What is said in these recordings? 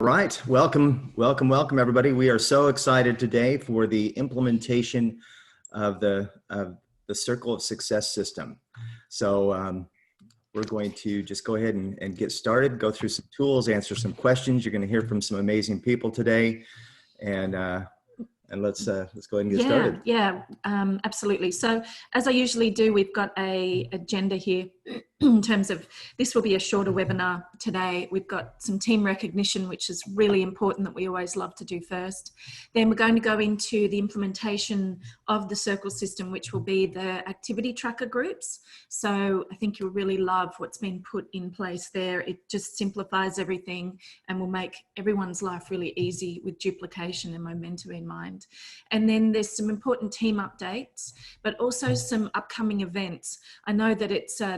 Right. Welcome, everybody. We are so excited today for the implementation of the Circle of Success system. So we're going to just go ahead and get started, go through some tools, answer some questions. You're going to hear from some amazing people today, and let's go ahead and get started. Absolutely. So as I usually do, we've got a agenda here in terms of this will be a shorter webinar today. We've got some team recognition, which is really important that we always love to do first. Then we're going to go into the implementation of the Circle system, which will be the activity tracker groups. So I think you'll really love what's been put in place there. It just simplifies everything and will make everyone's life really easy with duplication and momentum in mind. And then there's some important team updates, but also some upcoming events. I know that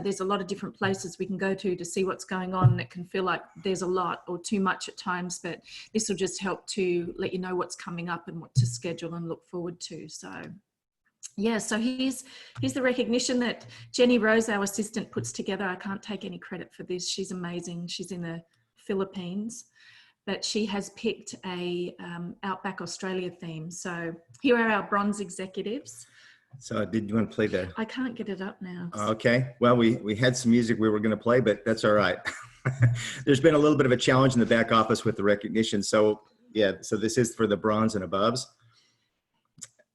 there's a lot of different places we can go to see what's going on, and it can feel like there's a lot or too much at times, but this will just help to let you know what's coming up and what to schedule and look forward to. So yeah, so here's the recognition that Jenny Rose, our assistant, puts together. I can't take any credit for this. She's amazing. She's in the Philippines, but she has picked a Outback Australia theme. So here are our bronze executives. So did you want to play the... I can't get it up now. Okay. Well, we had some music we were going to play, but that's all right. There's been a little bit of a challenge in the back office with the recognition. So yeah, so this is for the bronze and aboves.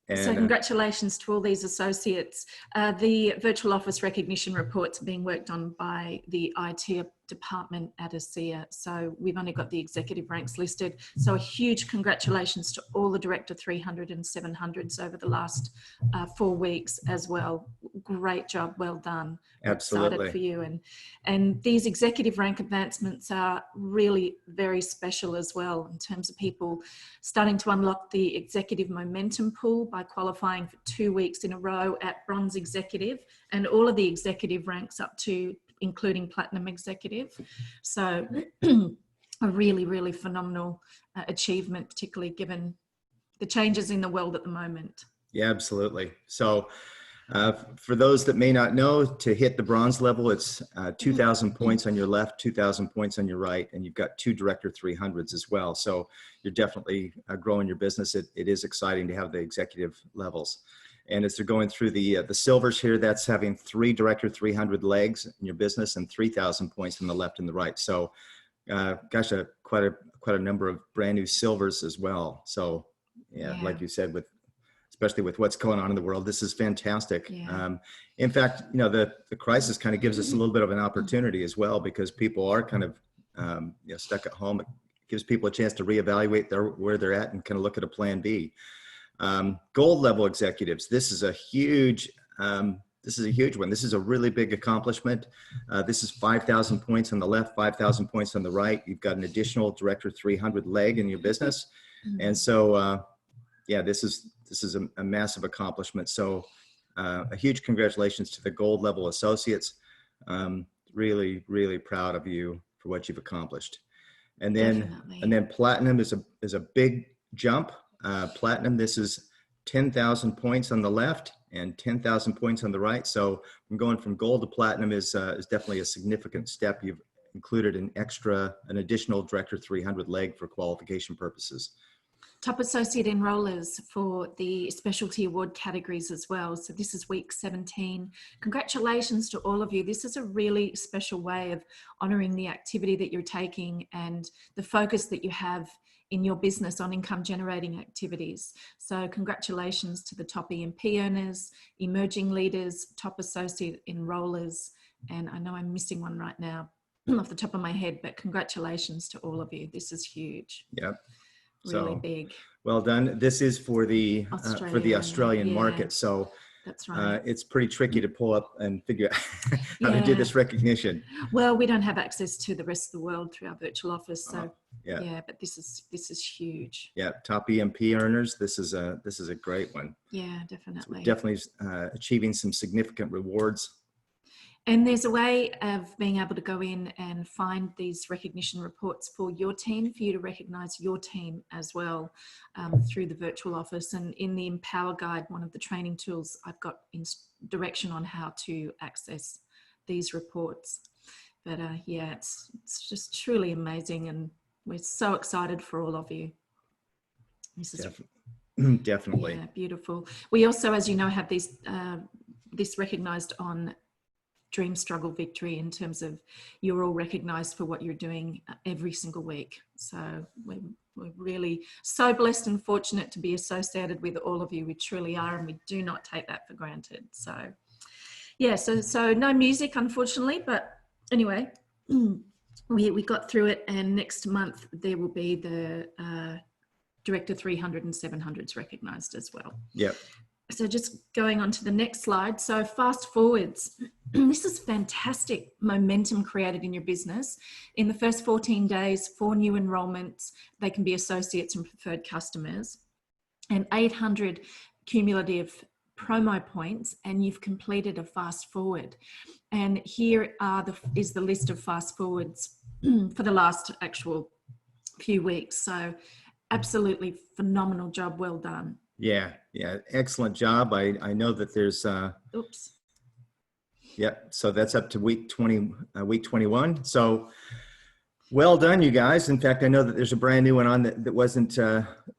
And, so congratulations to all these associates. The virtual office recognition reports are being worked on by the IT department at ASEA. So we've only got the executive ranks listed. So a huge congratulations to all the Director 300 and 700s over the last 4 weeks as well. Great job, well done. Absolutely. Excited for you. And these executive rank advancements are really very special as well in terms of people starting to unlock the executive momentum pool by qualifying for 2 weeks in a row at bronze executive, and all of the executive ranks up to including platinum executive. So a really, really phenomenal achievement, particularly given the changes in the world at the moment. Yeah, absolutely. So for those that may not know, to hit the bronze level, it's 2,000 points on your left, 2,000 points on your right, and you've got 2 Director 300s as well. So you're definitely growing your business. It is exciting to have the executive levels. And as they're going through the silvers here, that's having 3 Director 300 legs in your business and 3,000 points on the left and the right. So gosh, quite a number of brand new silvers as well. So yeah. Like you said, especially with what's going on in the world, this is fantastic. Yeah. In fact, you know, the crisis kind of gives us a little bit of an opportunity as well, because people are kind of stuck at home. It gives people a chance to reevaluate where they're at and kind of look at a plan B. Gold level executives, this is a huge one. This is a really big accomplishment. This is 5,000 points on the left, 5,000 points on the right. You've got an additional Director 300 leg in your business. And so, yeah, this is a massive accomplishment. So a huge congratulations to the gold level associates. Really, really proud of you for what you've accomplished. And then platinum is a big jump. Platinum, this is 10,000 points on the left and 10,000 points on the right. So from going from gold to platinum is definitely a significant step. You've included an additional Director 300 leg for qualification purposes. Top associate enrollers for the specialty award categories as well. So this is week 17. Congratulations to all of you. This is a really special way of honouring the activity that you're taking and the focus that you have in your business on income generating activities. So congratulations to the top EMP earners, emerging leaders, top associate enrollers, and I know I'm missing one right now off the top of my head, but congratulations to all of you. This is huge. Yep. Really big. Well done. This is for the Australian market. So that's right. It's pretty tricky to pull up and figure out how to do this recognition. Well, we don't have access to the rest of the world through our virtual office. So yeah, but this is huge. Yeah, top EMP earners. This is a great one. Yeah, definitely. So definitely achieving some significant rewards. And there's a way of being able to go in and find these recognition reports for your team, for you to recognise your team as well through the virtual office. And in the Empower Guide, one of the training tools, I've got direction on how to access these reports. But yeah, it's just truly amazing, and we're so excited for all of you. This is Definitely. yeah, beautiful. We also, as you know, have these this recognized on Dream Struggle Victory, in terms of you're all recognized for what you're doing every single week. So we're really so blessed and fortunate to be associated with all of you. We truly are, and we do not take that for granted. So yeah, so no music, unfortunately, but anyway, we got through it, and next month there will be the Director 300 and 700s recognized as well. Yep. So just going on to the next slide. So fast forwards, this is fantastic momentum created in your business. In the first 14 days, 4 new enrollments, they can be associates and preferred customers, and 800 cumulative promo points, and you've completed a fast forward. And here is the list of fast forwards for the last actual few weeks. So absolutely phenomenal job, well done. Yeah, excellent job. I know that there's Oops. Yep, so that's up to week 21. So well done, you guys. In fact, I know that there's a brand new one on that wasn't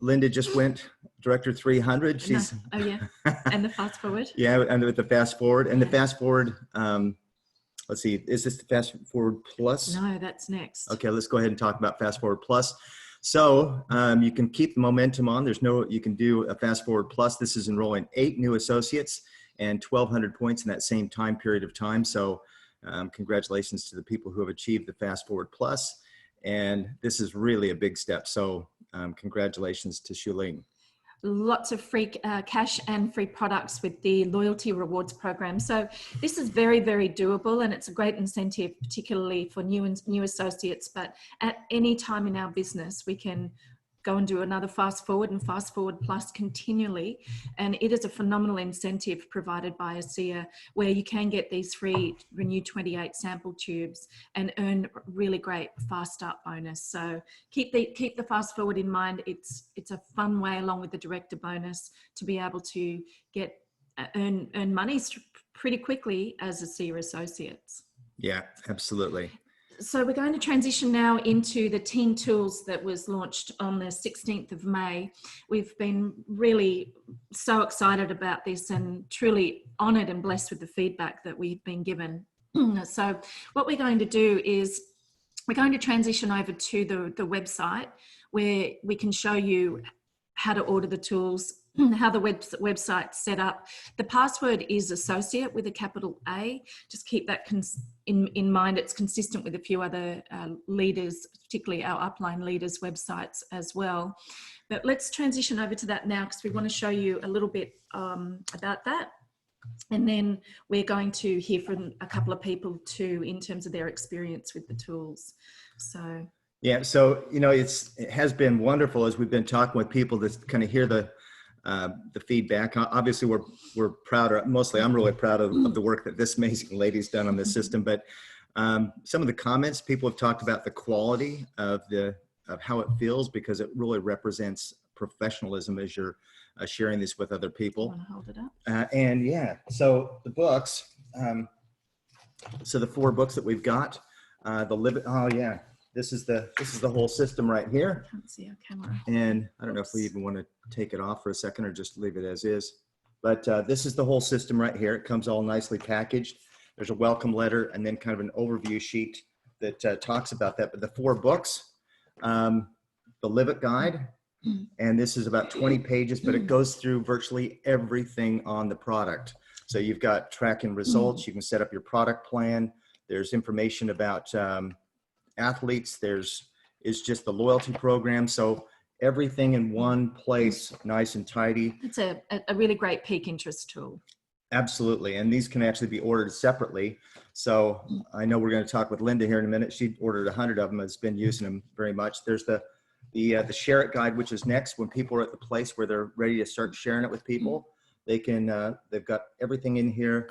Linda just went Director 300. She's No. Oh yeah, and the fast forward. Yeah, and with the fast forward, and the fast forward, let's see, is this the fast forward plus? No, that's next. Okay, let's go ahead and talk about fast forward plus. So you can keep the momentum on. You can do a fast forward plus. This is enrolling 8 new associates and 1,200 points in that same time period of time. So congratulations to the people who have achieved the fast forward plus. And this is really a big step. So congratulations to C.I.R.C.L.E. Lots of free cash and free products with the loyalty rewards program. So this is very, very doable, and it's a great incentive, particularly for new associates. But at any time in our business, we can go and do another fast forward and fast forward plus continually. And it is a phenomenal incentive provided by ASEA, where you can get these free Renew 28 sample tubes and earn really great fast start bonus. So keep the fast forward in mind. It's a fun way, along with the director bonus, to be able to get earn money pretty quickly as ASEA associates. Yeah, absolutely. So we're going to transition now into the team tools that was launched on the 16th of May. We've been really so excited about this and truly honoured and blessed with the feedback that we've been given. So what we're going to do is we're going to transition over to the website, where we can show you how to order the tools, how the website's set up. The password is associate with a capital A. Just keep that in mind. It's consistent with a few other leaders, particularly our upline leaders' websites as well. But let's transition over to that now, because we want to show you a little bit about that. And then we're going to hear from a couple of people too, in terms of their experience with the tools. So yeah, so it has been wonderful as we've been talking with people to kind of hear the feedback. Obviously, we're proud. Mostly, I'm really proud of the work that this amazing lady's done on this system. But some of the comments, people have talked about the quality of how it feels, because it really represents professionalism as you're sharing this with other people. Want to hold it up? And yeah, so the books. So the 4 books that we've got. Oh yeah. This is the whole system right here. I can't see our camera. And I don't know if we even want to take it off for a second or just leave it as is. But this is the whole system right here. It comes all nicely packaged. There's a welcome letter and then kind of an overview sheet that talks about that. But the 4 books, the Live It Guide, and this is about 20 pages, but it goes through virtually everything on the product. So you've got tracking results. You can set up your product plan. There's information about athletes. Is just the loyalty program. So everything in one place, nice and tidy. It's a really great peak interest tool. Absolutely. And these can actually be ordered separately. So I know we're going to talk with Linda here in a minute. She ordered 100 of them, has been using them very much. There's the Share It guide, which is next. When people are at the place where they're ready to start sharing it with people, they can, they've got everything in here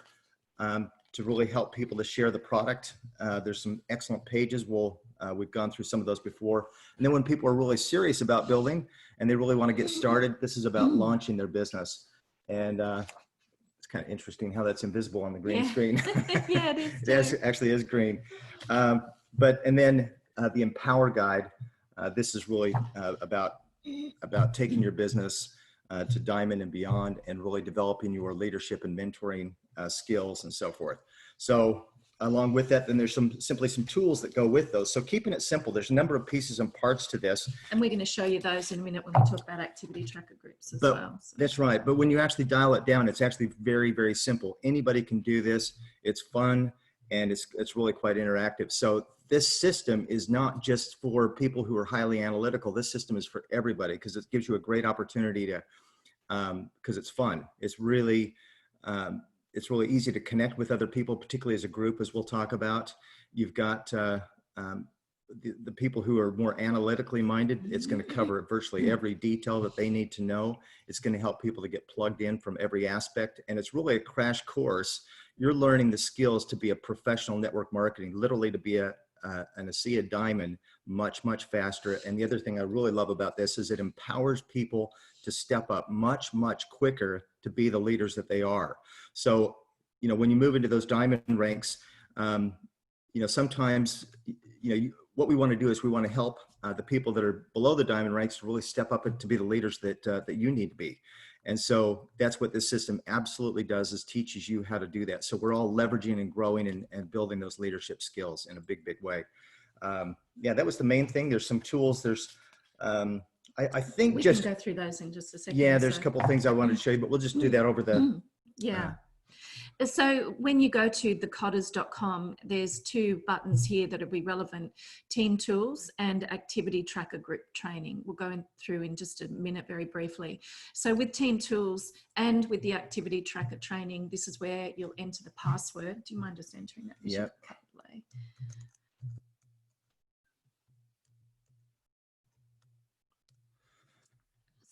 to really help people to share the product. There's some excellent pages. We've gone through some of those before. And then when people are really serious about building and they really want to get started, this is about launching their business. And it's kind of interesting how that's invisible on the green screen. Yeah, it is. It actually is green. And then the Empower guide. This is really about taking your business to diamond and beyond, and really developing your leadership and mentoring skills and so forth. So along with that, then there's simply some tools that go with those. So keeping it simple, there's a number of pieces and parts to this. And we're going to show you those in a minute when we talk about activity tracker groups as well. So. That's right. But when you actually dial it down, it's actually very, very simple. Anybody can do this. It's fun, and it's really quite interactive. So this system is not just for people who are highly analytical. This system is for everybody, because it gives you a great opportunity to, because it's fun. It's really easy to connect with other people, particularly as a group, as we'll talk about. You've got the people who are more analytically minded. It's going to cover virtually every detail that they need to know. It's going to help people to get plugged in from every aspect. And it's really a crash course. You're learning the skills to be a professional network marketing, literally to be an ASEA diamond much, much faster. And the other thing I really love about this is it empowers people to step up much, much quicker to be the leaders that they are. So, you know, when you move into those diamond ranks, you know, sometimes, you know, what we want to do is we want to help the people that are below the diamond ranks to really step up and to be the leaders that you need to be. And so that's what this system absolutely does, is teaches you how to do that. So we're all leveraging and growing and building those leadership skills in a big, big way. Yeah, that was the main thing. There's some tools. There's, I think we just can go through those in just a second. Yeah, there's a couple of things I wanted to show you, but we'll just do that over the. Yeah. So when you go to thekotters.com, there's two buttons here that will be relevant: Team Tools and Activity Tracker Group Training. We'll go through in just a minute very briefly. So with Team Tools and with the Activity Tracker Training, this is where you'll enter the password. Do you mind just entering that? Yeah.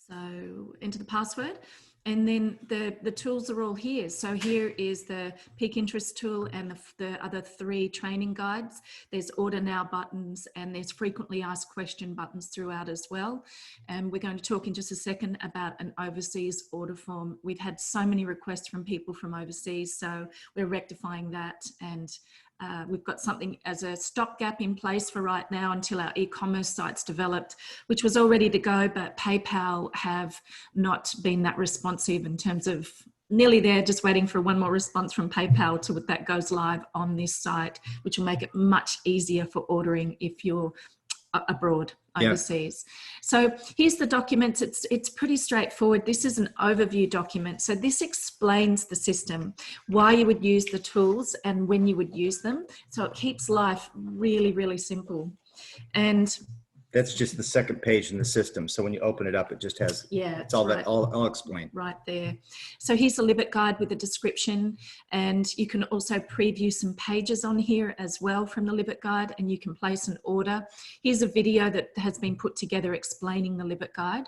So enter the password, and then the tools are all here. So here is the peak interest tool and the other three training guides. There's order now buttons, and there's frequently asked question buttons throughout as well. And we're going to talk in just a second about an overseas order form. We've had so many requests from people from overseas, so we're rectifying that, and we've got something as a stopgap in place for right now until our e-commerce site's developed, which was all ready to go, but PayPal have not been that responsive in terms of nearly there, just waiting for one more response from PayPal to that goes live on this site, which will make it much easier for ordering if you're abroad, overseas. Yeah. So here's the documents. It's pretty straightforward. This is an overview document. So this explains the system, why you would use the tools and when you would use them. So it keeps life really, really simple. And that's just the second page in the system. So when you open it up, it just has, it's all right. That I'll explain. Right there. So here's a Libet guide with a description, and you can also preview some pages on here as well from the Libet guide, and you can place an order. Here's a video that has been put together explaining the Libet guide.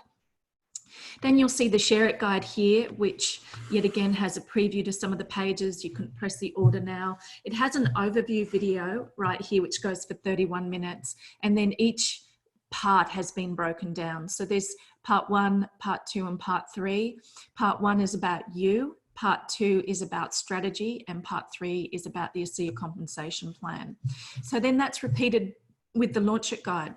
Then you'll see the C.I.R.C.L.E guide here, which yet again has a preview to some of the pages. You can press the order now. It has an overview video right here, which goes for 31 minutes. And then each part has been broken down. So there's part 1, part 2, and part 3. Part 1 is about you. Part 2 is about strategy, and part 3 is about the ASEA compensation plan. So then that's repeated with the Launch It guide.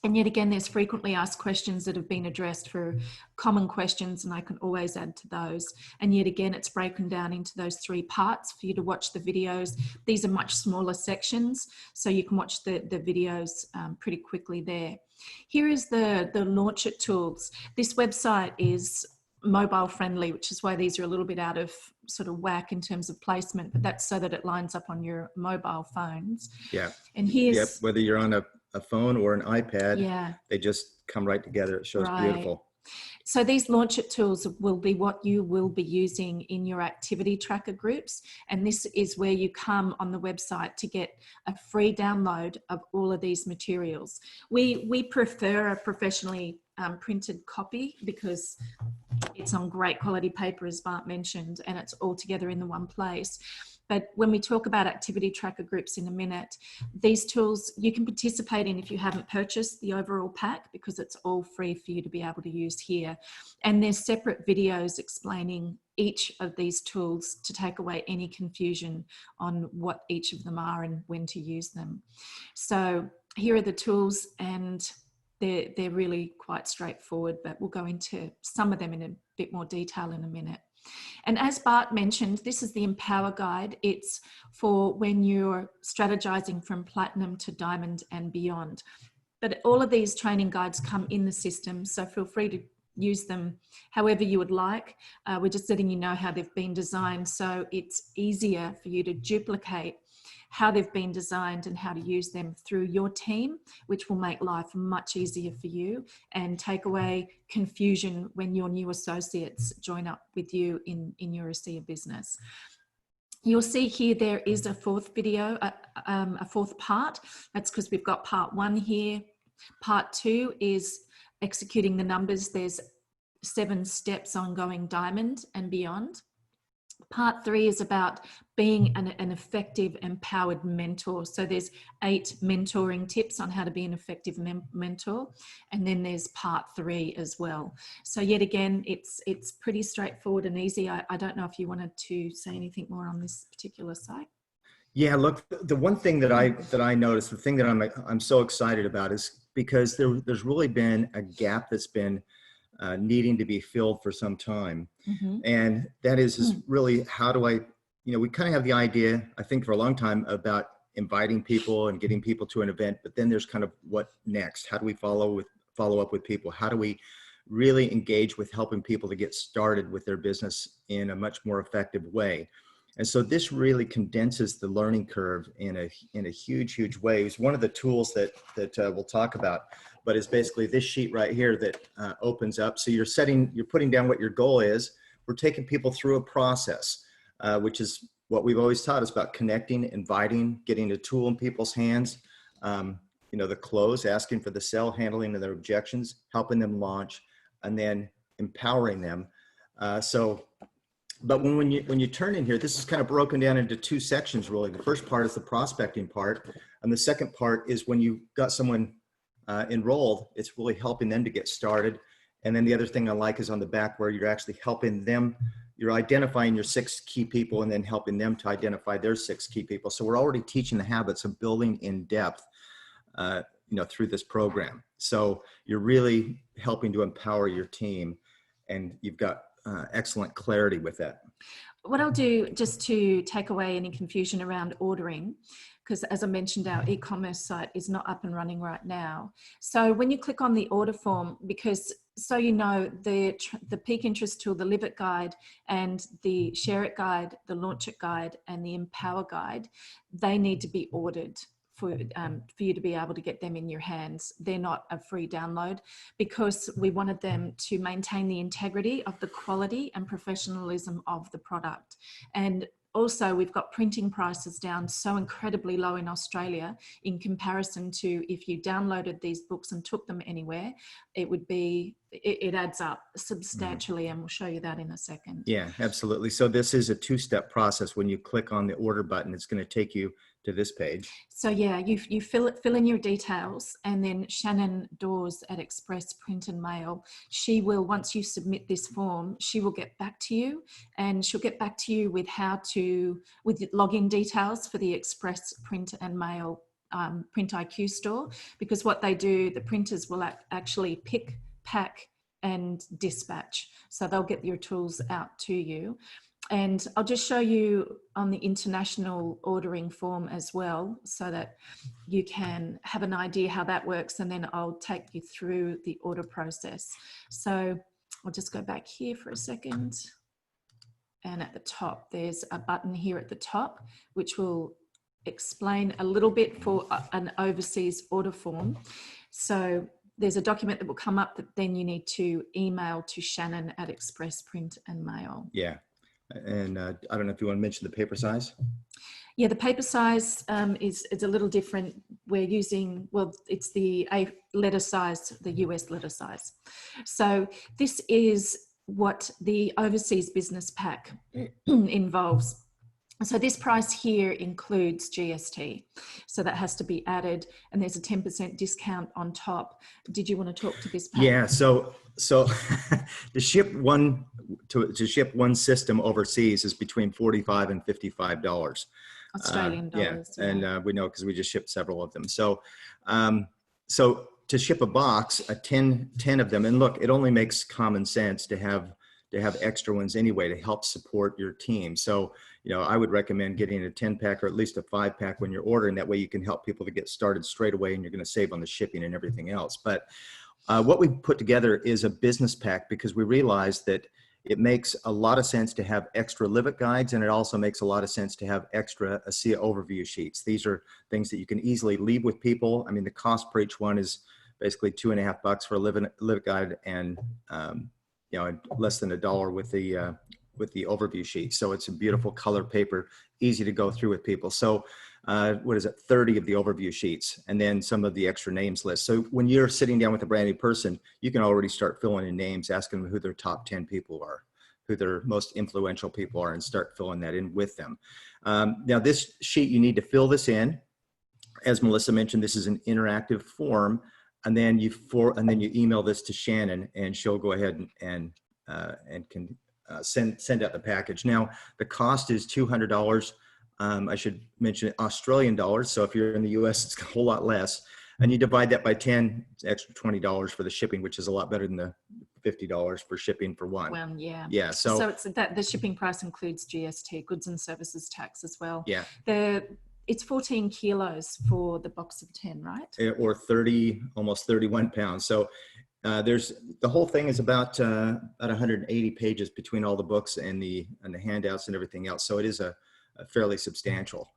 And yet again, there's frequently asked questions that have been addressed for common questions, and I can always add to those. And yet again, it's broken down into those 3 parts for you to watch the videos. These are much smaller sections, so you can watch the videos pretty quickly there. Here is the Launch It tools. This website is mobile friendly, which is why these are a little bit out of sort of whack in terms of placement, but that's so that it lines up on your mobile phones. Yeah. And here's... Yep, whether you're on a phone or an iPad, they just come right together. It shows beautiful. So these Launch It tools will be what you will be using in your activity tracker groups. And this is where you come on the website to get a free download of all of these materials. We prefer a professionally printed copy because it's on great quality paper, as Bart mentioned, and it's all together in the one place. But when we talk about activity tracker groups in a minute, these tools you can participate in if you haven't purchased the overall pack, because it's all free for you to be able to use here. And there's separate videos explaining each of these tools to take away any confusion on what each of them are and when to use them. So here are the tools, and they're really quite straightforward, but we'll go into some of them in a bit more detail in a minute. And as Bart mentioned, this is the Empower Guide. It's for when you're strategizing from platinum to diamond and beyond. But all of these training guides come in the system, so feel free to use them however you would like. We're just letting you know how they've been designed, so it's easier for you to duplicate how they've been designed and how to use them through your team, which will make life much easier for you and take away confusion when your new associates join up with you in your ASEA business. You'll see here there is a fourth video, a fourth part. That's because we've got part 1 here. Part 2 is executing the numbers. There's 7 steps on going diamond and beyond. Part 3 is about being an effective, empowered mentor. So there's 8 mentoring tips on how to be an effective mentor. And then there's part 3 as well. So yet again, it's pretty straightforward and easy. I don't know if you wanted to say anything more on this particular site. Yeah, look, the one thing that I noticed, the thing that I'm so excited about is because there's really been a gap that's been needing to be filled for some time. Mm-hmm. And that is really, how do I, we kind of have the idea, I think for a long time, about inviting people and getting people to an event, but then there's kind of what next? How do we follow up with people? How do we really engage with helping people to get started with their business in a much more effective way? And so this really condenses the learning curve in a huge way. It's one of the tools that we'll talk about, but it's basically this sheet right here that opens up. So you're putting down what your goal is. We're taking people through a process, which is what we've always taught us about: connecting, inviting, getting a tool in people's hands, the close, asking for the sell, handling their objections, helping them launch, and then empowering them. But when you turn in here, this is kind of broken down into 2 sections, really. The first part is the prospecting part, and the second part is when you got someone enrolled, it's really helping them to get started. And then the other thing I like is on the back, where you're actually helping them. You're identifying your 6 key people and then helping them to identify their 6 key people. So we're already teaching the habits of building in depth, through this program. So you're really helping to empower your team, and you've got excellent clarity with that. What I'll do, just to take away any confusion around ordering, because as I mentioned, our e-commerce site is not up and running right now. So when you click on the order form, because so the Peak Interest Tool, the Live It Guide, and the Share It Guide, the Launch It Guide, and the Empower Guide, they need to be ordered for you to be able to get them in your hands. They're not a free download, because we wanted them to maintain the integrity of the quality and professionalism of the product. And also, we've got printing prices down so incredibly low in Australia in comparison to if you downloaded these books and took them anywhere, it adds up substantially, and we'll show you that in a second. Yeah, absolutely. So this is a 2-step process. When you click on the order button, it's going to take you to this page. So yeah, you fill in your details, and then Shannon Dawes at Express Print and Mail, she will, once you submit this form, she will get back to you, and she'll get back to you with with login details for the Express Print and Mail Print IQ store, because what they do, the printers will actually pick, pack and dispatch. So they'll get your tools out to you. And I'll just show you on the international ordering form as well, so that you can have an idea how that works, and then I'll take you through the order process. So I'll just go back here for a second. And at the top, there's a button here at the top, which will explain a little bit for an overseas order form. So there's a document that will come up that then you need to email to Shannon at Express Print and Mail. Yeah. And I don't know if you want to mention the paper size. Yeah, the paper size is a little different. We're using, it's the A letter size, the US letter size. So this is what the overseas business pack involves. So this price here includes GST. So that has to be added, and there's a 10% discount on top. Did you want to talk to this pack? Yeah, so to ship one system overseas is between $45 and $55 Australian dollars. Yeah, and we know because we just shipped several of them. So to ship a box, 10 of them, and look, it only makes common sense to have extra ones anyway to help support your team. So, I would recommend getting a 10 pack or at least a 5 pack when you're ordering. That way you can help people to get started straight away, and you're going to save on the shipping and everything else. But what we put together is a business pack because we realized that it makes a lot of sense to have extra Livet guides, and it also makes a lot of sense to have extra ASEA overview sheets. These are things that you can easily leave with people. I mean, the cost per each one is basically $2.50 for a Livet guide, and less than $1 with the overview sheet. So it's a beautiful color paper, easy to go through with people. So 30 of the overview sheets, and then some of the extra names list. So when you're sitting down with a brand new person, you can already start filling in names, asking them who their top 10 people are, who their most influential people are, and start filling that in with them. Now this sheet, you need to fill this in. As Melissa mentioned, this is an interactive form, and then you email this to Shannon, and she'll go ahead and can send out the package. Now the cost is $200. I should mention Australian dollars. So if you're in the US, it's a whole lot less. And you divide that by 10, it's extra $20 for the shipping, which is a lot better than the $50 for shipping for one. Well, yeah. Yeah. So it's that the shipping price includes GST, goods and services tax, as well. Yeah. It's 14 kilos for the box of 10, right? Or 30, almost 31 pounds. So the whole thing is about 180 pages between all the books and the handouts and everything else. So it is a fairly substantial.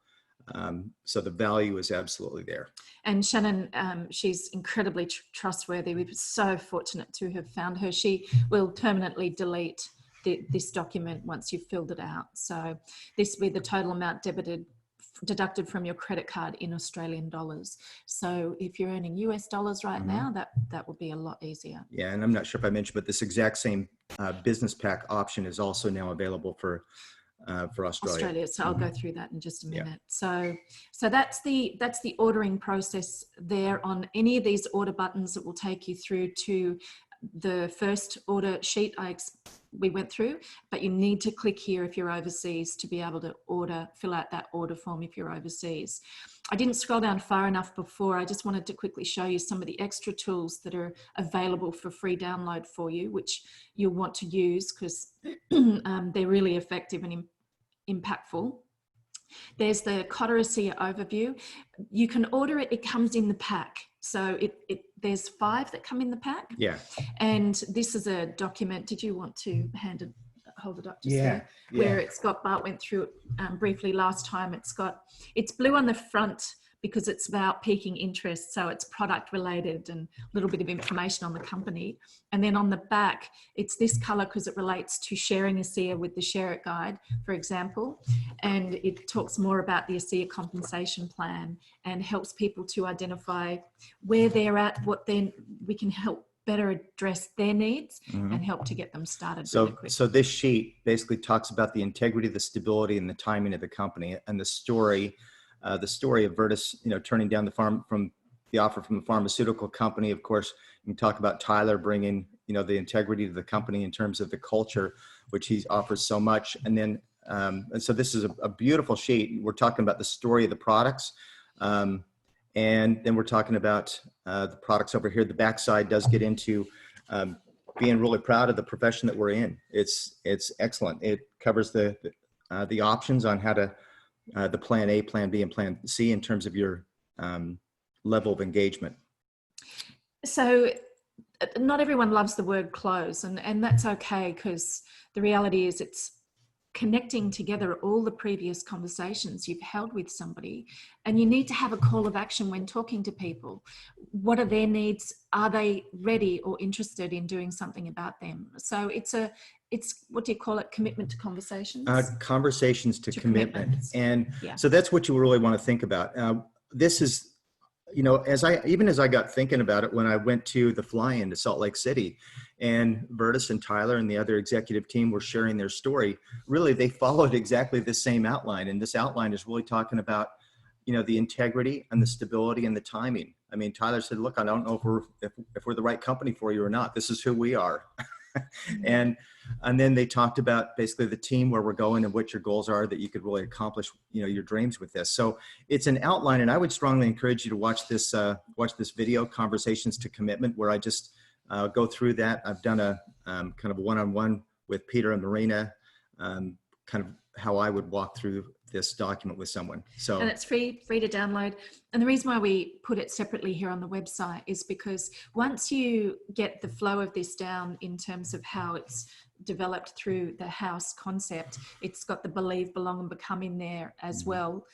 So the value is absolutely there. And Shannon, she's incredibly trustworthy. We're so fortunate to have found her. She will permanently delete this document once you've filled it out. So this will be the total amount deducted from your credit card in Australian dollars. So if you're earning US dollars right now, that would be a lot easier. Yeah, and I'm not sure if I mentioned, but this exact same business pack option is also now available for Australia. So I'll go through that in just a minute. Yeah. So that's the ordering process there. On any of these order buttons, it will take you through to the first order sheet we went through, but you need to click here if you're overseas to be able to fill out that order form if you're overseas. I didn't scroll down far enough before. I just wanted to quickly show you some of the extra tools that are available for free download for you, which you'll want to use because they're really effective and impactful. There's the Kotter ASEA overview. You can order it, it comes in the pack. So there's 5 that come in the pack. Yeah. And this is a document. Did you want to hold it up just there? Where it's got, Bart went through it briefly last time. It's blue on the front because it's about piquing interest. So it's product related and a little bit of information on the company. And then on the back, it's this color because it relates to sharing ASEA with the C.I.R.C.L.E guide, for example. And it talks more about the ASEA compensation plan and helps people to identify where they're at, we can help better address their needs and help to get them started really quick. So this sheet basically talks about the integrity, the stability, and the timing of the company, and the story of Vertus, turning down the offer from the pharmaceutical company. Of course, you can talk about Tyler bringing, the integrity to the company in terms of the culture, which he offers so much. And then, and so this is a beautiful sheet. We're talking about the story of the products. And then we're talking about the products over here. The backside does get into being really proud of the profession that we're in. It's excellent. It covers the options on how to, the plan A, plan B, and plan C in terms of your level of engagement. So not everyone loves the word close, and that's okay, because the reality is it's connecting together all the previous conversations you've held with somebody, and you need to have a call of action when talking to people. What are their needs? Are they ready or interested in doing something about them? So it's what do you call it? Commitment to conversations? Conversations to commitment. And so that's what you really want to think about. This is, as I got thinking about it when I went to the fly-in to Salt Lake City, and Vertus and Tyler and the other executive team were sharing their story, really they followed exactly the same outline. And this outline is really talking about, the integrity and the stability and the timing. I mean, Tyler said, look, I don't know if we're the right company for you or not. This is who we are. And then they talked about basically the team, where we're going and what your goals are that you could really accomplish, your dreams with this. So it's an outline, and I would strongly encourage you to watch this video, Conversations to Commitment, where I just go through that. I've done a kind of a one-on-one with Peter and Marina, kind of how I would walk through this document with someone. So, and it's free to download. And the reason why we put it separately here on the website is because once you get the flow of this down in terms of how it's developed through the house concept, it's got the believe, belong and become in there as well.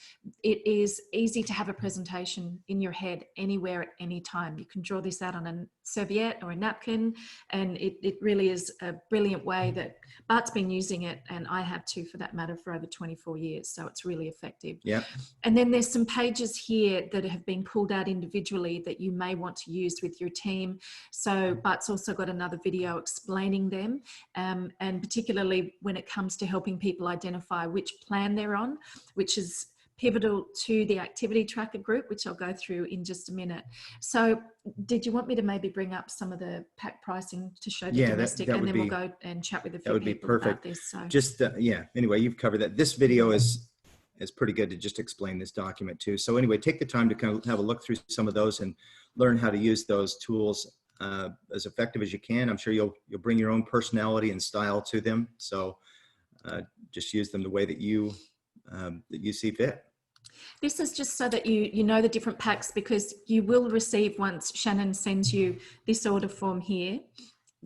It is easy to have a presentation in your head anywhere at any time. You can draw this out on a serviette or a napkin, and it really is a brilliant way that Bart's been using it, and I have too, for that matter, for over 24 years. So it's really effective. Yeah. And then there's some pages here that have been pulled out individually that you may want to use with your team. So Bart's also got another video explaining them, and particularly when it comes to helping people identify which plan they're on, which is pivotal to the activity tracker group, which I'll go through in just a minute. So did you want me to maybe bring up some of the pack pricing to show the domestic, and then we'll go and chat with a few people about this? So just anyway, you've covered that. This video is pretty good to just explain this document too. So anyway, take the time to kind of have a look through some of those and learn how to use those tools as effective as you can. I'm sure you'll bring your own personality and style to them. So just use them the way that you see fit. This is just so that you know the different packs, because you will receive, once Shannon sends you this order form here,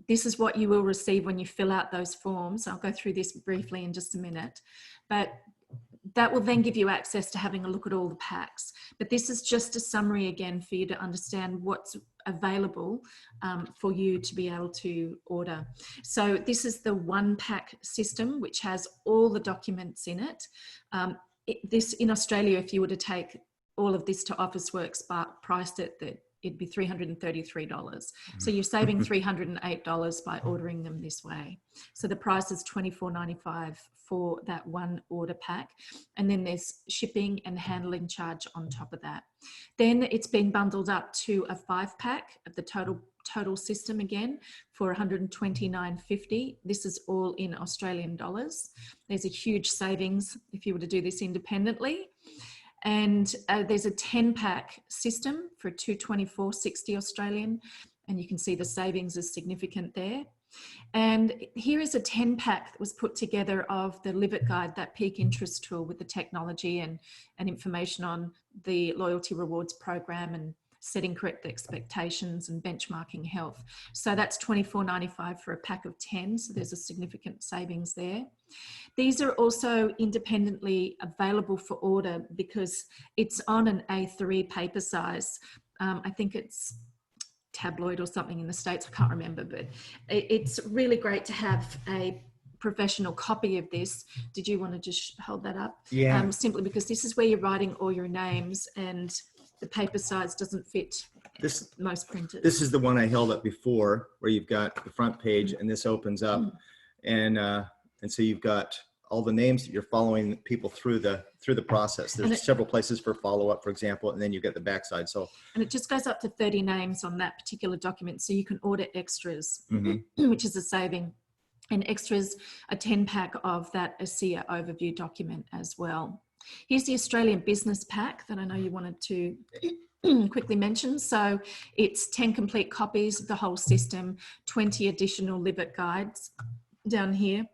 this is what you will receive when you fill out those forms. I'll go through this briefly in just a minute, but that will then give you access to having a look at all the packs. But this is just a summary again for you to understand what's available for you to be able to order. So this is the one pack system, which has all the documents in it. This in Australia, if you were to take all of this to Officeworks, but priced it, that it'd be $333. So you're saving $308 by ordering them this way. So the price is $24.95 for that one order pack. And then there's shipping and handling charge on top of that. Then it's been bundled up to a 5-pack of the total system again for $129.50. This is all in Australian dollars. There's a huge savings if you were to do this independently. And there's a 10-pack system for $224.60 Australian, and you can see the savings is significant there. And here is a 10-pack that was put together of the Live It Guide, that peak interest tool with the technology and information on the loyalty rewards program and setting correct expectations and benchmarking health. So that's $24.95 for a pack of 10. So there's a significant savings there. These are also independently available for order because it's on an A3 paper size. I think it's tabloid or something in the States, I can't remember, but it's really great to have a professional copy of this. Did you want to just hold that up? Yeah. Simply because this is where you're writing all your names, and the paper size doesn't fit most printers. This is the one I held up before, where you've got the front page and this opens up, and so you've got all the names that you're following people through the process. There's several places for follow-up, for example, and then you get the backside. So, and it just goes up to 30 names on that particular document. So you can order extras, which is a saving. And extras, a 10-pack of that ASEA overview document as well. Here's the Australian business pack that I know you wanted to quickly mention. So it's 10 complete copies of the whole system, 20 additional Live It guides down here,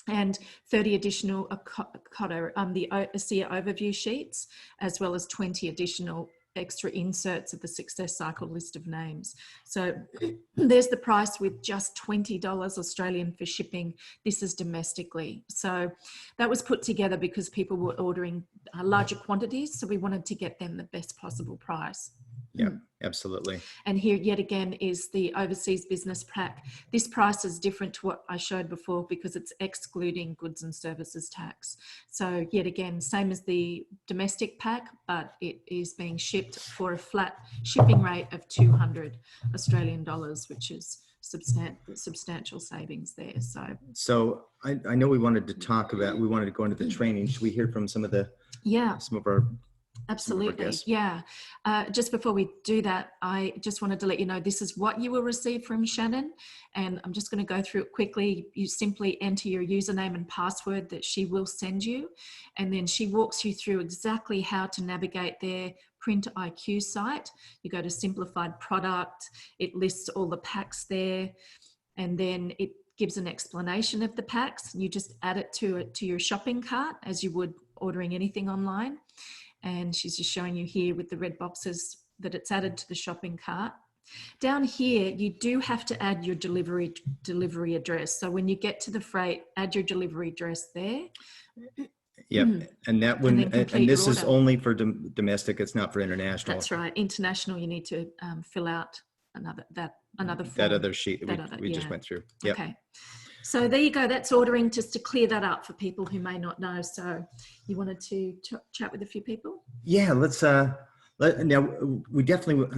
and 30 additional Kotter, the ASEA overview sheets, as well as 20 additional extra inserts of the success cycle list of names. So there's the price with just $20 Australian for shipping. This is domestically. So that was put together because people were ordering larger quantities. So we wanted to get them the best possible price. Yeah, absolutely. And here yet again is the overseas business pack. This price is different to what I showed before because it's excluding goods and services tax. So yet again, same as the domestic pack, but it is being shipped for a flat shipping rate of 200 Australian dollars, which is substantial savings there. So I know we wanted to go into the training. Should we hear from some of our Absolutely. guests. Yeah. Just before we do that, I just wanted to let you know this is what you will receive from Shannon. And I'm just going to go through it quickly. You simply enter your username and password that she will send you. And then she walks you through exactly how to navigate their Print IQ site. You go to simplified product, it lists all the packs there, and then it gives an explanation of the packs. You just add it to your shopping cart as you would ordering anything online. And she's just showing you here with the red boxes that it's added to the shopping cart. Down here, you do have to add your delivery address. So when you get to the freight, add your delivery address there. Yep. And that one, and this is only for domestic. It's not for international. That's right. International, you need to fill out another form. That other sheet we just went through. Yep. Okay. So there you go. That's ordering, just to clear that up for people who may not know. So you wanted to chat with a few people? Yeah, let's, now we definitely,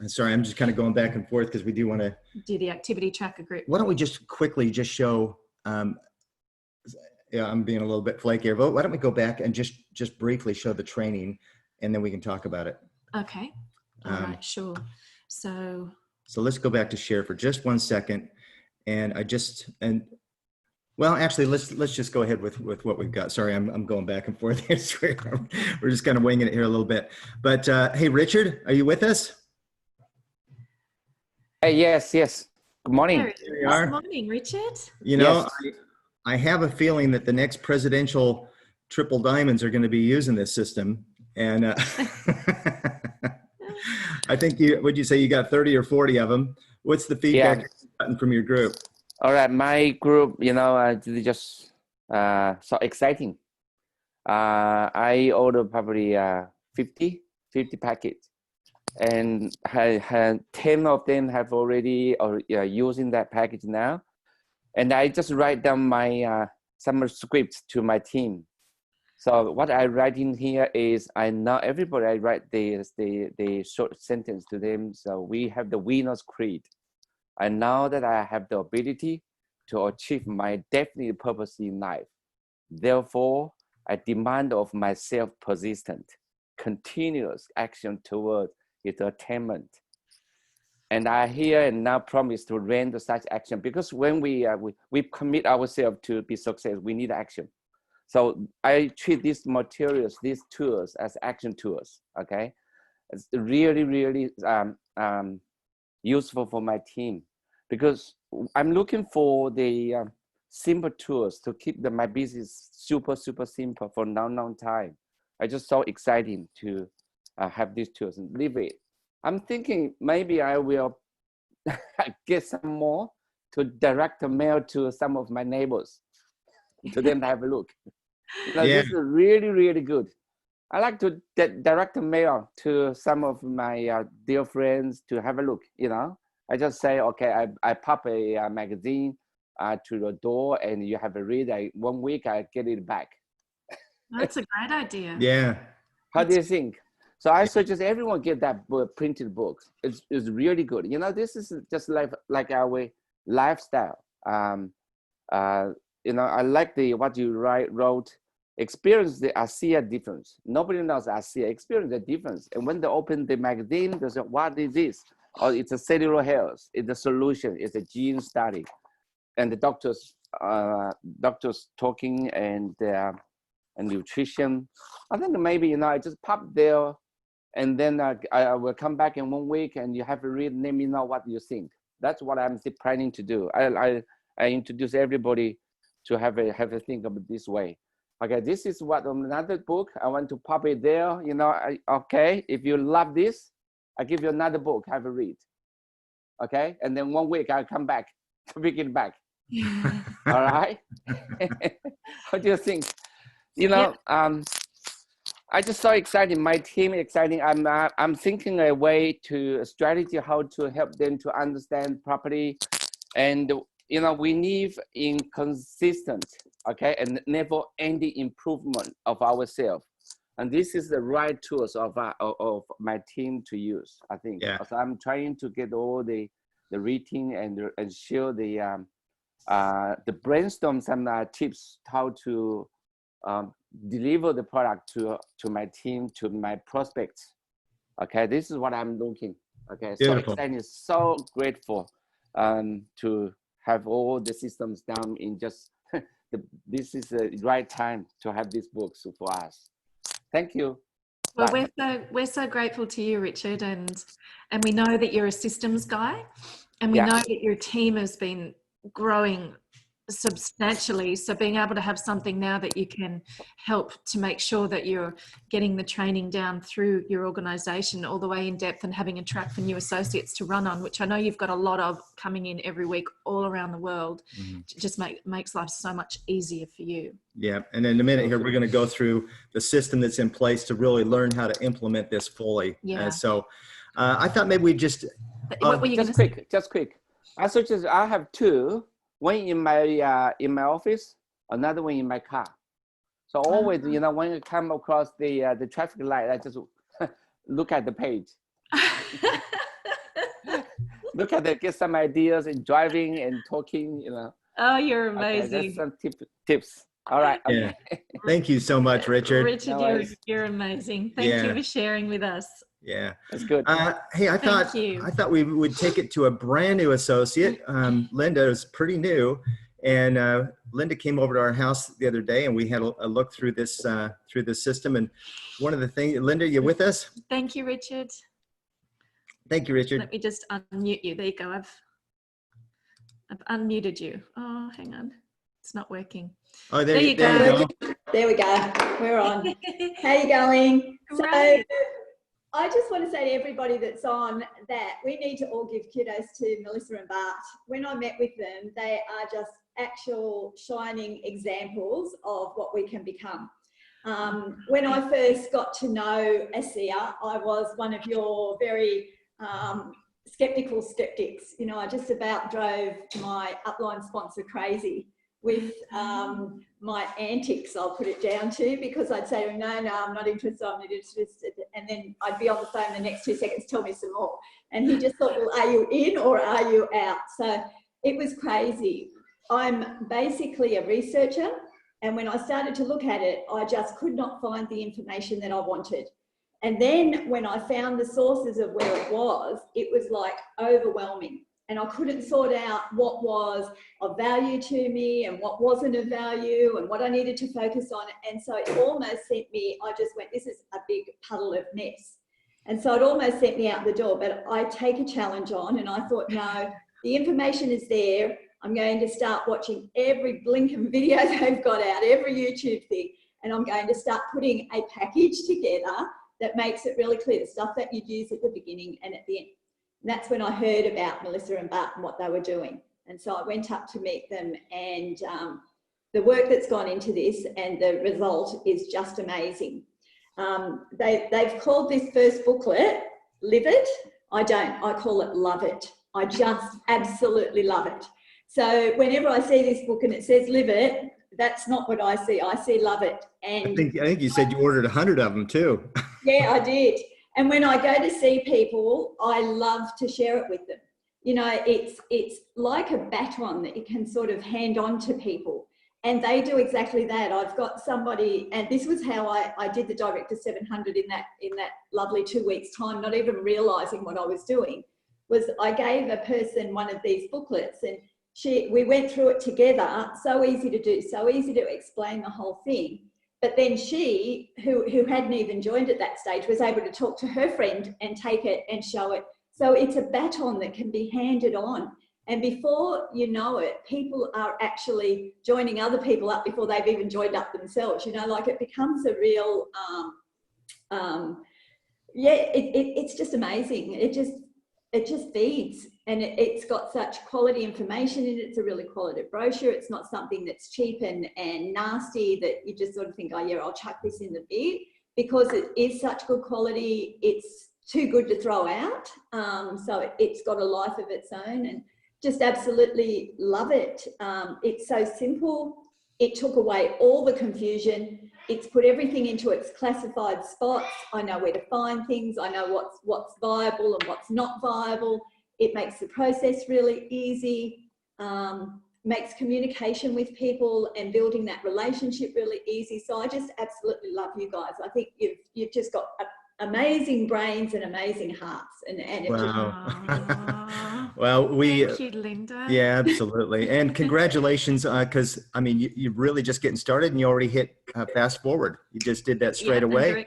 sorry, I'm just kind of going back and forth because we do want to do the activity tracker group. Why don't we just quickly just show, yeah, I'm being a little bit flaky here, but why don't we go back and just briefly show the training and then we can talk about it. Okay. All right, sure. So let's go back to share for just 1 second. And well, actually, let's just go ahead with what we've got. Sorry, I'm going back and forth. We're just kind of winging it here a little bit. But hey, Richard, are you with us? Hey, yes. Good morning. There you are. Good morning, Richard. You know, yes. I have a feeling that the next presidential triple diamonds are going to be using this system, and I think would you say you got 30 or 40 of them? What's the feedback gotten from your group? All right, my group, you know, just so exciting. I ordered probably 50 packets, and had 10 of them have already using that package now. And I just write down my some scripts to my team. So what I write in here is, I write the short sentence to them. So we have the winner's creed. I know that I have the ability to achieve my definite purpose in life. Therefore, I demand of myself persistent, continuous action toward its attainment. And I here and now promise to render such action, because when we commit ourselves to be successful, we need action. So I treat these materials, these tools, as action tools. Okay, it's really useful for my team, because I'm looking for the simple tools to keep my business super simple for long time. I just so exciting to have these tools and leave it. I'm thinking maybe I will get some more to direct a mail to some of my neighbors, to them to have a look. This is really good. I like to direct a mail to some of my dear friends to have a look. You know, I just say, okay, I pop a magazine to the door, and you have a read. 1 week I get it back. That's a great idea. Yeah. How do you think? So I suggest everyone get that printed book. It's really good. You know, this is just like our lifestyle. You know, I like what you wrote. Experience the ASEA difference. Nobody knows ASEA. Experience the difference. And when they open the magazine, they say, "What is this?" Or it's a cellular health. It's a solution. It's a gene study, and the doctors talking and nutrition. I think maybe, you know, I just pop there. And then I will come back in 1 week, and you have to read. Let me know what you think. That's what I'm planning to do. I introduce everybody to have a think of it this way. Okay, this is what another book. I want to pop it there. You know, okay. If you love this, I give you another book. Have a read. Okay, and then 1 week I'll come back to pick it back. All right. What do you think? You know, I just so excited. My team exciting. I'm thinking a way to strategy how to help them to understand properly, and you know, we need inconsistent, okay, and never-ending improvement of ourselves. And this is the right tools of my team to use. I think. Yeah. So I'm trying to get all the reading and share the brainstorm some tips how to deliver the product to my team, to my prospects. Okay, this is what I'm looking. Okay, Beautiful. so excited, so grateful to have all the systems down in just this is the right time to have these books for us. Thank you. Well, Bye. we're so grateful to you, Richard, and we know that you're a systems guy, and we know that your team has been growing substantially. So being able to have something now that you can help to make sure that you're getting the training down through your organization all the way in depth, and having a track for new associates to run on, which I know you've got a lot of coming in every week all around the world, just makes life so much easier for you. Yeah, and in a minute here, we're going to go through the system that's in place to really learn how to implement this fully. Yeah. So I thought maybe we just... What were you just quick. I suggest I have two. One in my office, another one in my car. So always, you know, when you come across the traffic light, I just look at the page. Look at it, get some ideas in driving and talking, you know. Oh, you're amazing. Okay, that's some tips. All right. Yeah. Thank you so much, Richard. Richard, No you're amazing. Thank you for sharing with us. Yeah, that's good. Hey, I thought we would take it to a brand new associate. Linda is pretty new, and Linda came over to our house the other day, and we had a look through this system. And one of the things, Linda, you with us? Thank you, Richard. Thank you, Richard. Let me just unmute you. There you go. I've unmuted you. Oh, hang on, it's not working. Oh, there you go. There we go. We're on. How you going? Great. So I just want to say to everybody that's on that we need to all give kudos to Melissa and Bart. When I met with them, they are just actual shining examples of what we can become. When I first got to know ASEA, I was one of your very skeptical skeptics. You know, I just about drove my upline sponsor crazy with my antics, I'll put it down to, because I'd say to him, no, I'm not interested, I'm not interested. And then I'd be on the phone the next 2 seconds, tell me some more. And he just thought, well, are you in or are you out? So it was crazy. I'm basically a researcher. And when I started to look at it, I just could not find the information that I wanted. And then when I found the sources of where it was like overwhelming. And I couldn't sort out what was of value to me and what wasn't of value and what I needed to focus on. And so it almost sent me, I just went, this is a big puddle of mess. And so it almost sent me out the door, but I take a challenge on, and I thought, no, the information is there. I'm going to start watching every blinking video they've got out, every YouTube thing, and I'm going to start putting a package together that makes it really clear, the stuff that you'd use at the beginning and at the end. And that's when I heard about Melissa and Bart and what they were doing. And so I went up to meet them, and the work that's gone into this and the result is just amazing. They've called this first booklet, Live It. I don't, I call it Love It. I just absolutely love it. So whenever I see this book and it says Live It, that's not what I see. I see Love It. And I think you said you ordered 100 of them too. Yeah, I did. And when I go to see people, I love to share it with them. You know, it's like a baton that you can sort of hand on to people. And they do exactly that. I've got somebody, and this was how I did the Director 700 in that lovely 2 weeks' time, not even realising what I was doing, was I gave a person one of these booklets, and we went through it together. So easy to do, so easy to explain the whole thing. But then she, who hadn't even joined at that stage, was able to talk to her friend and take it and show it. So it's a baton that can be handed on. And before you know it, people are actually joining other people up before they've even joined up themselves. You know, like it becomes a real, it's just amazing. It just feeds, and it's got such quality information in it. It's a really quality brochure. It's not something that's cheap and nasty that you just sort of think, oh yeah, I'll chuck this in the bin, because it is such good quality. It's too good to throw out. So it's got a life of its own, and just absolutely love it. It's so simple. It took away all the confusion. It's put everything into its classified spots. I know where to find things. I know what's viable and what's not viable. It makes the process really easy. makes communication with people and building that relationship really easy. So I just absolutely love you guys. I think you've just got amazing brains and amazing hearts, and it Wow. Well, thank you, Linda. Yeah, absolutely. And congratulations, because I mean, you're really just getting started, and you already hit fast forward. You just did that straight away.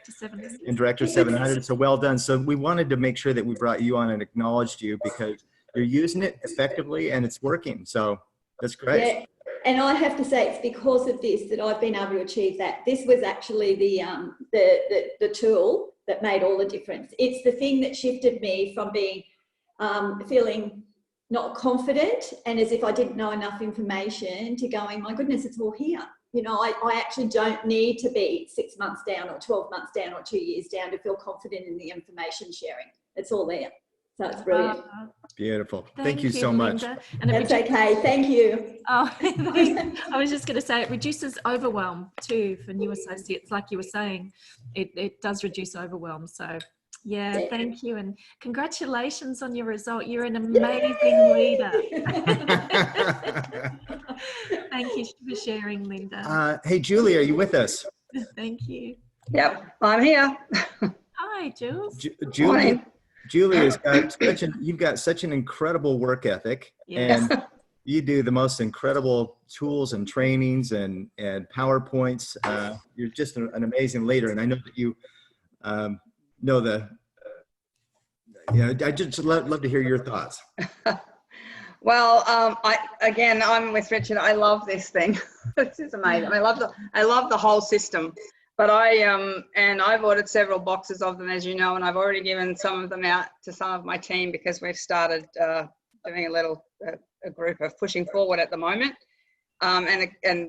In Director 700. So well done. So we wanted to make sure that we brought you on and acknowledged you, because you're using it effectively and it's working. So that's great. Yeah. And I have to say, it's because of this that I've been able to achieve that. This was actually the tool that made all the difference. It's the thing that shifted me from being feeling not confident and as if I didn't know enough information to going, my goodness, it's all here. You know, I actually don't need to be 6 months down or 12 months down or 2 years down to feel confident in the information sharing. It's all there. So it's brilliant. Beautiful. Thank you so much. And that's okay. Thank you. Oh, I was just going to say, it reduces overwhelm too for new associates. Like you were saying, it does reduce overwhelm. So yeah, thank you. And congratulations on your result. You're an amazing leader. Thank you for sharing, Linda. Hey, Julie, are you with us? Thank you. Yep, I'm here. Hi, Jules. Julie has got you've got such an incredible work ethic, and you do the most incredible tools and trainings and PowerPoints. You're just an amazing leader, and I know that you know I just love to hear your thoughts. Well, I'm with Richard. I love this thing. This is amazing. I love the whole system. But I've ordered several boxes of them, as you know, and I've already given some of them out to some of my team because we've started doing a group of pushing forward at the moment. And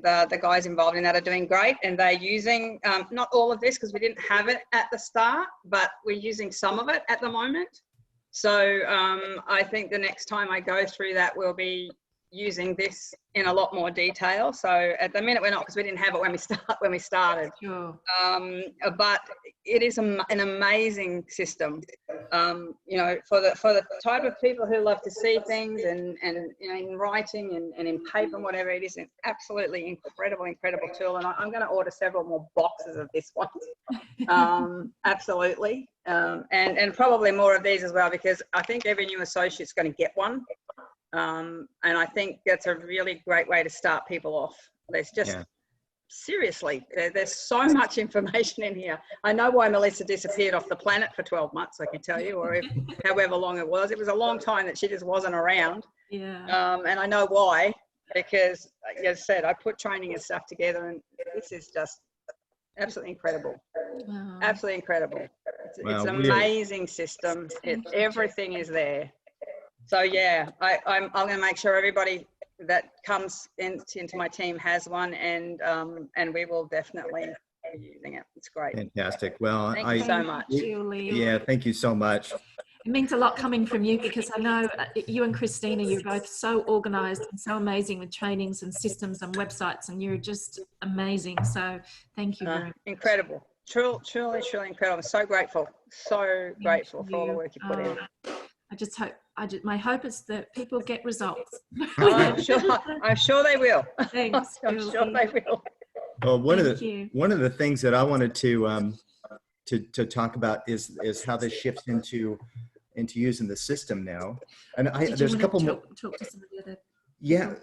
the guys involved in that are doing great, and they're using not all of this because we didn't have it at the start, but we're using some of it at the moment. So I think the next time I go through that, we'll be using this in a lot more detail. So at the minute we're not, because we didn't have it when we started. Sure. But it is an amazing system. You know, for the type of people who love to see things and you know, in writing and in paper and whatever, it is an absolutely incredible tool. And I'm going to order several more boxes of this one. Absolutely. And probably more of these as well, because I think every new associate's going to get one. And I think that's a really great way to start people off. There's just, seriously, there's so much information in here. I know why Melissa disappeared off the planet for 12 months, I can tell you, or however long it was. It was a long time that she just wasn't around. Yeah. And I know why, because, like I said, I put training and stuff together, and this is just absolutely incredible. Wow. Absolutely incredible. It's an amazing system. Everything is there. So yeah, I'm going to make sure everybody that comes into my team has one, and we will definitely be using it. It's great. Fantastic. Well, thank you so much, Julie. Yeah, thank you so much. It means a lot coming from you, because I know you and Cristina, you're both so organised and so amazing with trainings and systems and websites, and you're just amazing. So thank you very much. Incredible. Truly incredible. I'm so grateful. So grateful for all the work you put in. I just hope, my hope is that people get results. I'm sure they will. Thanks. I'm sure they will. Well, one of the things that I wanted to talk about is how this shifts into using the system now. And there's a couple more. Talk to some of the other. Yeah,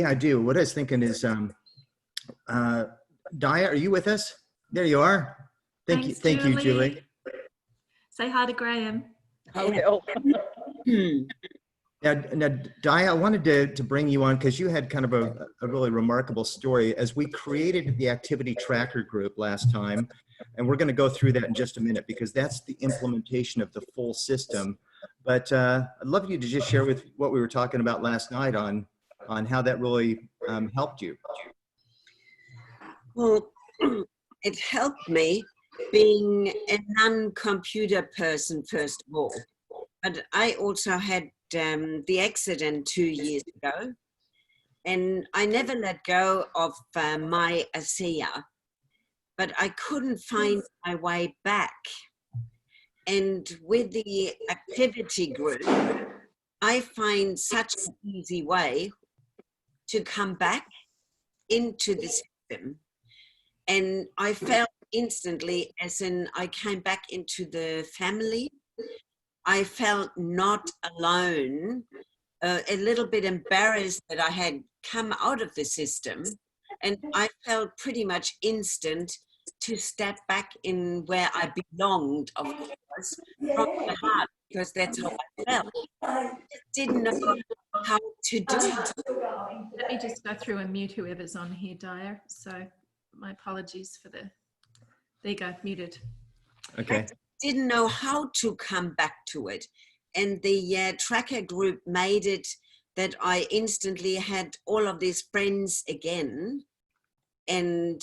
I do. What I was thinking is, Daja, are you with us? There you are. Thank you, Julie. Say hi to Graham. I will. Now, Daja, I wanted to bring you on because you had kind of a really remarkable story as we created the activity tracker group last time. And we're going to go through that in just a minute, because that's the implementation of the full system. But I'd love you to just share with what we were talking about last night on how that really helped you. Well, it helped me being a non-computer person, first of all. But I also had the accident 2 years ago, and I never let go of my ASEA, but I couldn't find my way back. And with the activity group, I find such an easy way to come back into the system. And I felt instantly, as in I came back into the family. I felt not alone, a little bit embarrassed that I had come out of the system. And I felt pretty much instant to step back in where I belonged, of course, from the heart, because that's how I felt. I just didn't know how to do it. Let me just go through and mute whoever's on here, Daja. So my apologies for the, there you go, muted. Okay. I didn't know how to come back to it. And the tracker group made it that I instantly had all of these friends again. And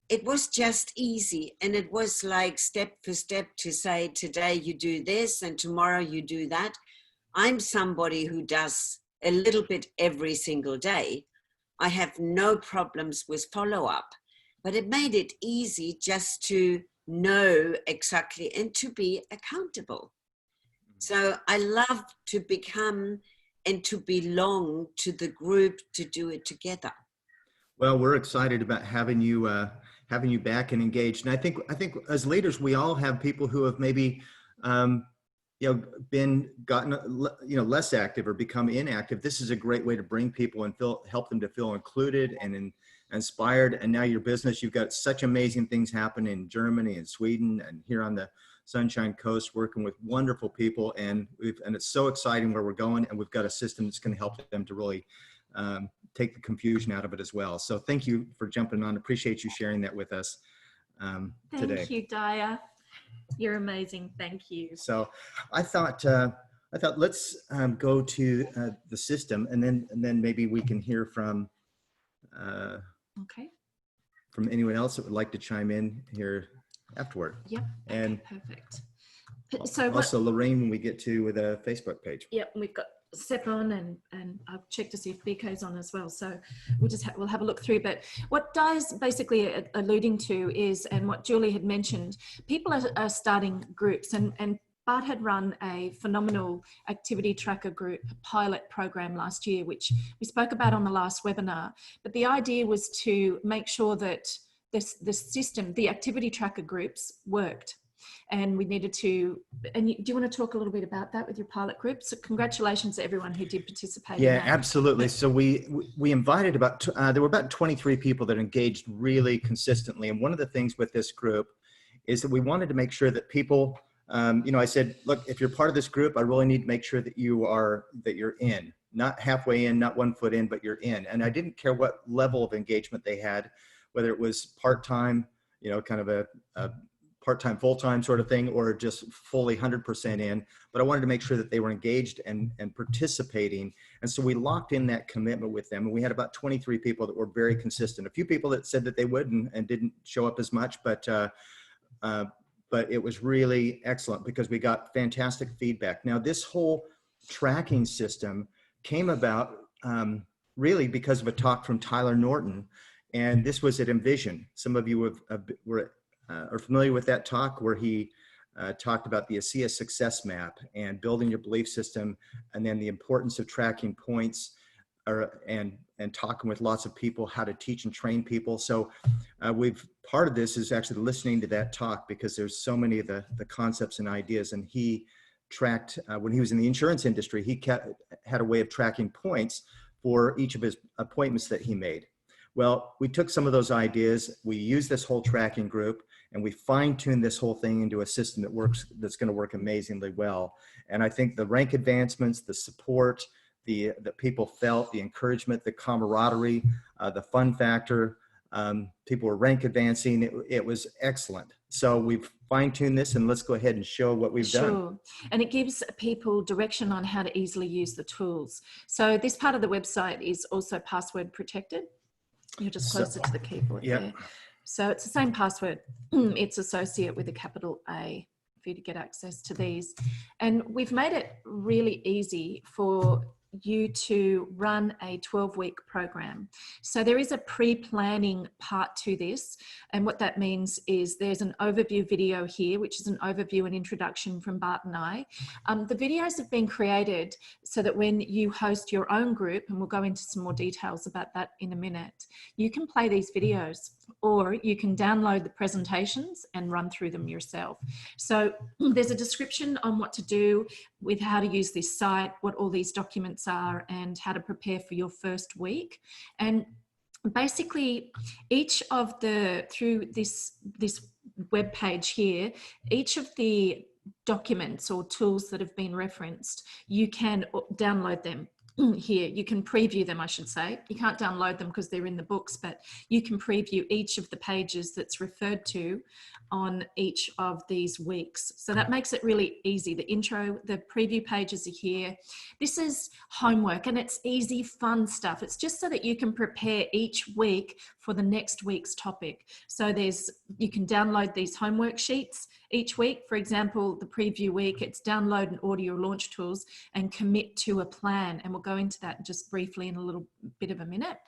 it was just easy. And it was like step for step to say, today you do this and tomorrow you do that. I'm somebody who does a little bit every single day. I have no problems with follow-up, but it made it easy just to know exactly and to be accountable. So I love to become and to belong to the group, to do it together. Well, we're excited about having you back and engaged. And I think as leaders, we all have people who have maybe gotten less active or become inactive. This is a great way to bring people and help them to feel included and inspired. And now your business, you've got such amazing things happening in Germany and Sweden and here on the Sunshine Coast, working with wonderful people, and it's so exciting where we're going, and we've got a system that's going to help them to really take the confusion out of it as well. So thank you for jumping on. Appreciate you sharing that with us today. Thank you, Daja. You're amazing. Thank you. So I thought let's go to the system, and then maybe we can hear from okay, from anyone else that would like to chime in here afterward. Yep. And okay, perfect. So also Lourene, when we get to the Facebook page. Yep, we've got Sepp on, and I've checked to see if BK's on as well. So we'll have a look through. But what Daja's basically alluding to is, and what Julie had mentioned, people are starting groups, and Bart had run a phenomenal activity tracker group pilot program last year, which we spoke about on the last webinar. But the idea was to make sure that the system, the activity tracker groups worked. And we needed to, and do you want to talk a little bit about that with your pilot group? So congratulations to everyone who did participate. Yeah, absolutely. So we invited there were about 23 people that engaged really consistently. And one of the things with this group is that we wanted to make sure that people, I said, look, if you're part of this group, I really need to make sure that you're in, not halfway in, not 1 foot in, but you're in. And I didn't care what level of engagement they had, whether it was part-time, kind of a part-time, full-time sort of thing, or just fully 100% in, but I wanted to make sure that they were engaged and participating. And so we locked in that commitment with them. And we had about 23 people that were very consistent. A few people that said that they would and didn't show up as much, but it was really excellent because we got fantastic feedback. Now, this whole tracking system came about really because of a talk from Tyler Norton, and this was at Envision. Some of you are familiar with that talk, where he talked about the ASEA success map and building your belief system, and then the importance of tracking points and talking with lots of people, how to teach and train people. So part of this is actually listening to that talk, because there's so many of the concepts and ideas. And he tracked, when he was in the insurance industry, he had a way of tracking points for each of his appointments that he made. Well, we took some of those ideas, we used this whole tracking group, and we fine-tuned this whole thing into a system that's going to work amazingly well. And I think the rank advancements, the support, that people felt, the encouragement, the camaraderie, the fun factor, people were rank advancing. It was excellent. So we've fine-tuned this, and let's go ahead and show what we've done. Sure. And it gives people direction on how to easily use the tools. So this part of the website is also password protected. You're just closer to the keyboard there. So it's the same password. It's associate with a capital A for you to get access to these. And we've made it really easy for you to run a 12-week program. So there is a pre-planning part to this. And what that means is there's an overview video here, which is an overview and introduction from Bart and I. The videos have been created so that when you host your own group, and we'll go into some more details about that in a minute, you can play these videos, or you can download the presentations and run through them yourself. So there's a description on what to do with how to use this site, what all these documents are, and how to prepare for your first week. And basically each of the, through this web page here, each of the documents or tools that have been referenced, you can download them. Here, you can preview them, I should say. You can't download them because they're in the books, but you can preview each of the pages that's referred to on each of these weeks. So that makes it really easy. The intro, the preview pages are here. This is homework, and it's easy, fun stuff. It's just so that you can prepare each week for the next week's topic. So you can download these homework sheets each week. For example, the preview week, it's download and order your launch tools and commit to a plan. And we'll go into that just briefly in a little bit of a minute.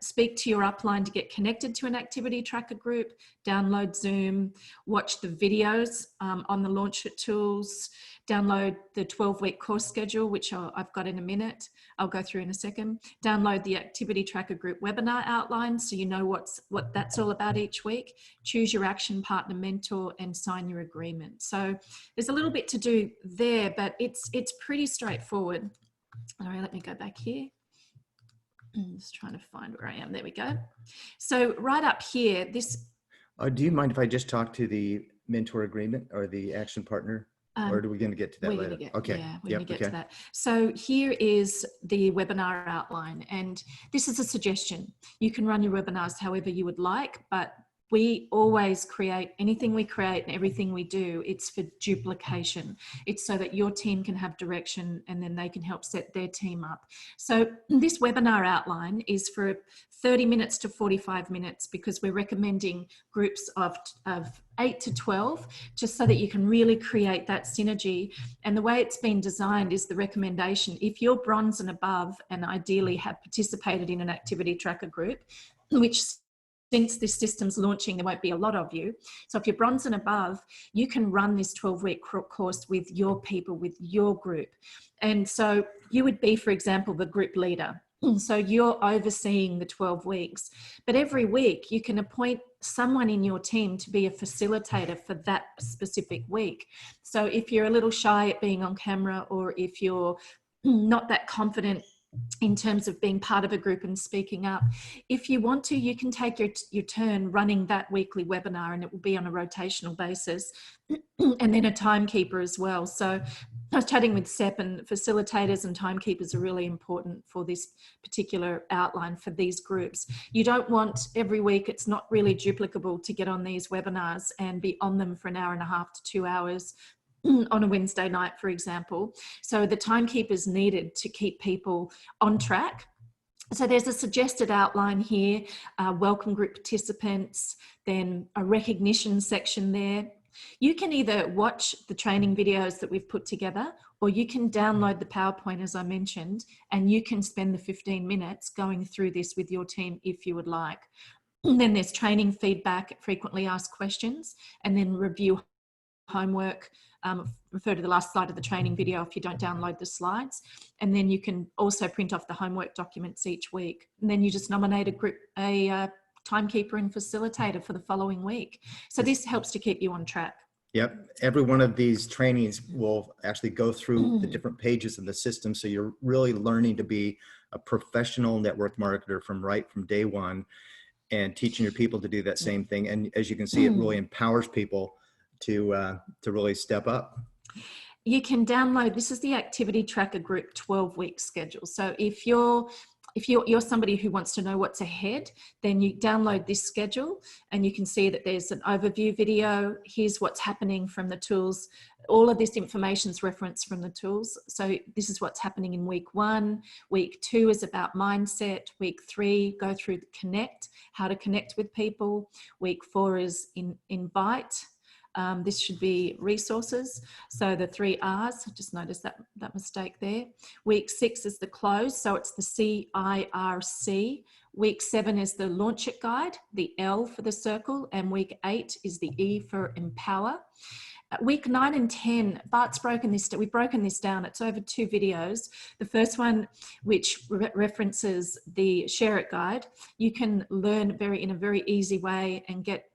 Speak to your upline to get connected to an activity tracker group, download Zoom, watch the videos on the launch tools, download the 12-week course schedule, which I've got in a minute. I'll go through in a second. Download the activity tracker group webinar outline so you know what that's all about each week. Choose your action partner mentor and sign your agreement. So there's a little bit to do there, but it's pretty straightforward. All right, let me go back here. I'm just trying to find where I am. There we go. So right up here, this. Do you mind if I just talk to the mentor agreement or the action partner? Or are we going to get to that later? Okay. Yeah, we're going to get to that. So here is the webinar outline, and this is a suggestion. You can run your webinars however you would like, but we always create, anything we create and everything we do, it's for duplication. It's so that your team can have direction and then they can help set their team up. So this webinar outline is for 30 minutes to 45 minutes because we're recommending groups of 8 to 12, just so that you can really create that synergy. And the way it's been designed is the recommendation, if you're bronze and above and ideally have participated in an activity tracker group, which since this system's launching, there won't be a lot of you. So if you're bronze and above, you can run this 12-week course with your people, with your group. And so you would be, for example, the group leader. So you're overseeing the 12 weeks, but every week you can appoint someone in your team to be a facilitator for that specific week. So if you're a little shy at being on camera, or if you're not that confident in terms of being part of a group and speaking up, if you want to, you can take your turn running that weekly webinar, and it will be on a rotational basis, and then a timekeeper as well. So I was chatting with Sepp, and facilitators and timekeepers are really important for this particular outline for these groups. You don't want every week, it's not really duplicable to get on these webinars and be on them for an hour and a half to 2 hours on a Wednesday night, for example. So the timekeeper's needed to keep people on track. So there's a suggested outline here, welcome group participants, then a recognition section there. You can either watch the training videos that we've put together, or you can download the PowerPoint, as I mentioned, and you can spend the 15 minutes going through this with your team if you would like. And then there's training feedback, frequently asked questions, and then review homework. Refer to the last slide of the training video if you don't download the slides. And then you can also print off the homework documents each week. And then you just nominate a timekeeper and facilitator for the following week. So this helps to keep you on track. Yep. Every one of these trainings will actually go through the different pages of the system. So you're really learning to be a professional network marketer from day one, and teaching your people to do that same thing. And as you can see, it really empowers people to really step up. You can download, this is the activity tracker group 12-week schedule. So if you're somebody who wants to know what's ahead, then you download this schedule, and you can see that there's an overview video. Here's what's happening from the tools. All of this information is referenced from the tools. So this is what's happening in week 1. Week 2 is about mindset. Week 3, go through the connect, how to connect with people. Week 4 is invite. This should be resources. So the 3 R's, I just noticed that mistake there. Week 6 is the close, so it's the C.I.R.C. Week 7 is the launch it guide, the L for the circle, and week 8 is the E for empower. Week 9 and 10, Bart's broken this, we've broken this down. It's over 2 videos. The first one, which references the C.I.R.C.L.E guide, you can learn in a very easy way and get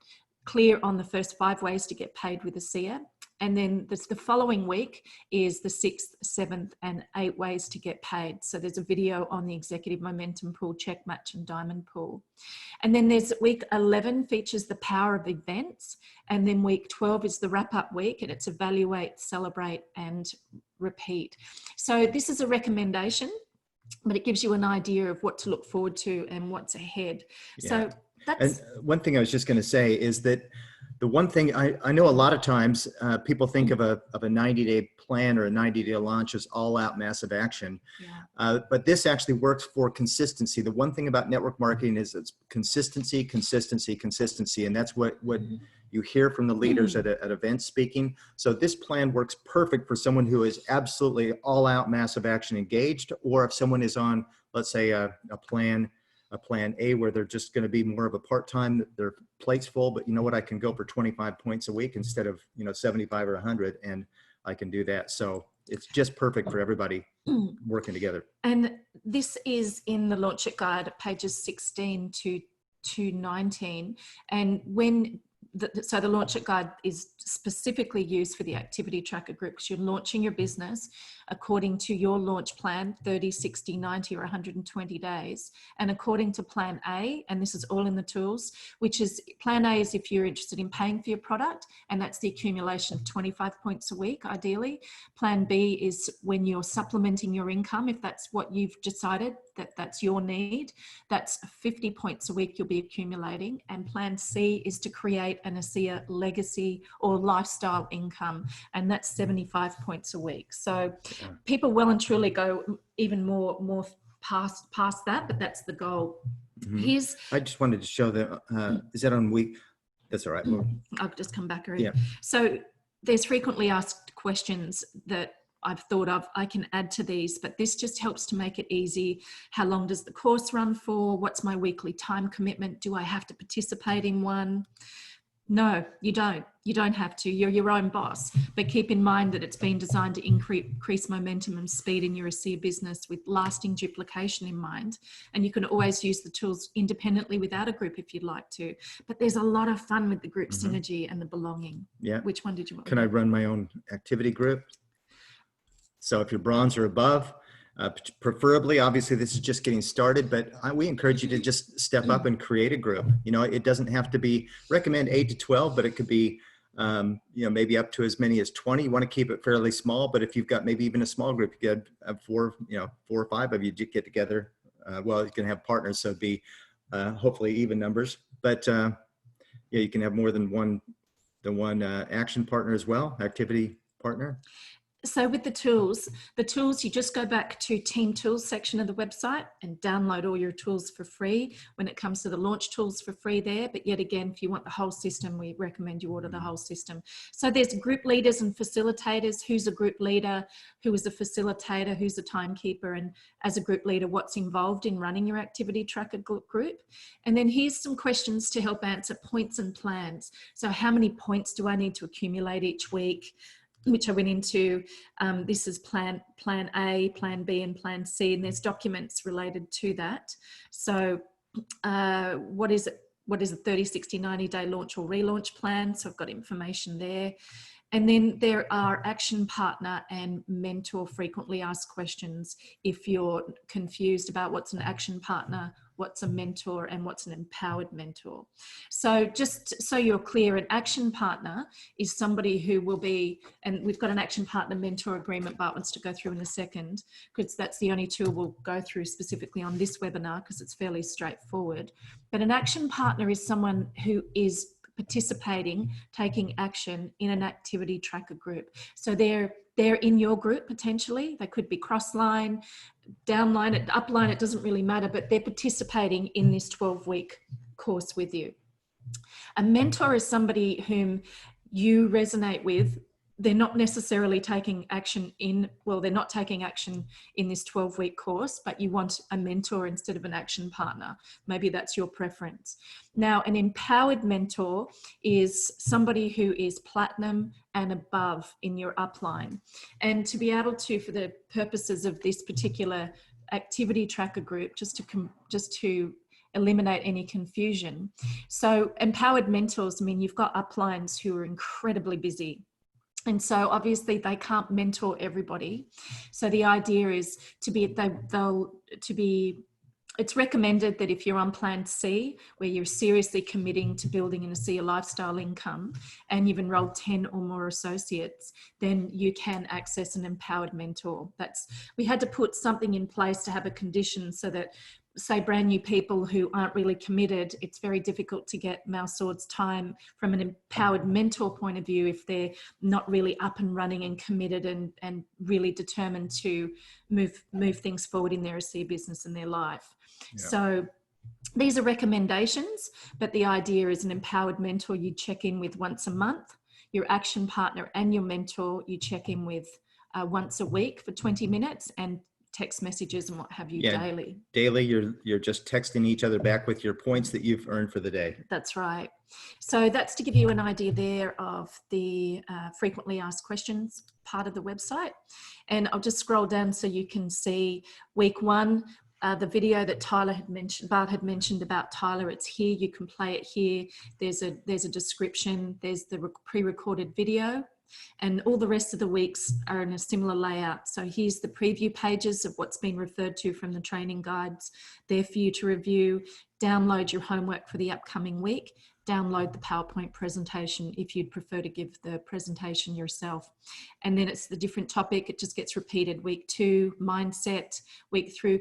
clear on the first 5 ways to get paid with ASEA. And then the following week is the 6th, 7th and 8 ways to get paid. So there's a video on the executive momentum pool, check, match and diamond pool. And then there's week 11 features the power of events. And then week 12 is the wrap up week, and it's evaluate, celebrate and repeat. So this is a recommendation, but it gives you an idea of what to look forward to and what's ahead. Yeah. So that's... And one thing I was just going to say is that the one thing I know a lot of times people think of a 90-day plan or a 90-day launch as all out massive action. Yeah. But this actually works for consistency. The one thing about network marketing is it's consistency, consistency, consistency. And that's what you hear from the leaders at events speaking. So this plan works perfect for someone who is absolutely all out massive action engaged, or if someone is on, let's say a plan A where they're just going to be more of a part-time, their plate's full, but you know what, I can go for 25 points a week instead of 75 or 100, and I can do that. So it's just perfect for everybody working together. And this is in the Launch It Guide at pages 16 to 19. And when so the Launch It Guide is specifically used for the activity tracker group, because you're launching your business according to your launch plan, 30, 60, 90 or 120 days. And according to plan A, and this is all in the tools, which is plan A is if you're interested in paying for your product, and that's the accumulation of 25 points a week, ideally. Plan B is when you're supplementing your income, if that's what you've decided that's your need, that's 50 points a week you'll be accumulating. And plan C is to create an ASEA legacy or lifestyle income, and that's 75 points a week. So people well and truly go even more past that, but that's the goal. I just wanted to show that is that on week, that's all right. I'll just come back already. Yeah. So there's frequently asked questions that I've thought of. I can add to these, but this just helps to make it easy. How long does the course run for? What's my weekly time commitment? Do I have to participate in one? No, you don't. You don't have to. You're your own boss. But keep in mind that it's been designed to increase momentum and speed in your ASEA business with lasting duplication in mind. And you can always use the tools independently without a group if you'd like to. But there's a lot of fun with the group synergy and the belonging. Yeah. Which one did you want? Can I run my own activity group? So if you're bronze or above, preferably, obviously this is just getting started, but we encourage you to just step up and create a group. It doesn't have to be, recommend 8 to 12, but it could be, maybe up to as many as 20. You want to keep it fairly small, but if you've got maybe even a small group, you could have 4 or 5 of you get together. Well, you can have partners, so it'd be hopefully even numbers, but you can have more than one action partner as well, activity partner. So with the tools, you just go back to Team Tools section of the website and download all your tools for free. When it comes to the launch tools for free there, but yet again, if you want the whole system, we recommend you order the whole system. So there's group leaders and facilitators. Who's a group leader? Who is a facilitator? Who's a timekeeper? And as a group leader, what's involved in running your activity tracker group? And then here's some questions to help answer points and plans. So how many points do I need to accumulate each week? Which I went into. This is plan A, plan B, and plan C, and there's documents related to that. So what is it? What is a 30, 60, 90-day launch or relaunch plan? So I've got information there. And then there are action partner and mentor frequently asked questions if you're confused about what's an action partner, what's a mentor, and what's an empowered mentor. So just so you're clear, an action partner is somebody who will be, and we've got an action partner mentor agreement Bart wants to go through in a second, because that's the only tool we'll go through specifically on this webinar because it's fairly straightforward. But an action partner is someone who is participating, taking action in an activity tracker group. So they're in your group potentially. They could be cross-line, downline, upline, it doesn't really matter, but they're participating in this 12-week course with you. A mentor is somebody whom you resonate with, they're not necessarily taking action in, well, they're not taking action in this 12-week course, but you want a mentor instead of an action partner. Maybe that's your preference. Now, an empowered mentor is somebody who is platinum and above in your upline. And to be able to, for the purposes of this particular activity tracker group, just to eliminate any confusion. So empowered mentors, I mean, you've got uplines who are incredibly busy. And so obviously they can't mentor everybody. So the idea is it's recommended that if you're on plan C, where you're seriously committing to building an ASEA lifestyle income and you've enrolled 10 or more associates, then you can access an empowered mentor. We had to put something in place to have a condition so that, say, brand new people who aren't really committed, it's very difficult to get Malsword's time from an empowered mentor point of view if they're not really up and running and committed and really determined to move things forward in their ASEA business and their life. Yeah. So these are recommendations, but the idea is an empowered mentor you check in with once a month. Your action partner and your mentor you check in with once a week for 20 minutes and text messages and what have you daily. Daily, you're just texting each other back with your points that you've earned for the day. That's right. So that's to give you an idea there of the frequently asked questions part of the website. And I'll just scroll down so you can see week 1, the video that Bart had mentioned about Tyler. It's here. You can play it here. There's a description. There's the pre-recorded video. And all the rest of the weeks are in a similar layout. So here's the preview pages of what's been referred to from the training guides. There for you to review, download your homework for the upcoming week, download the PowerPoint presentation if you'd prefer to give the presentation yourself. And then it's the different topic. It just gets repeated. Week 2, mindset. Week 3,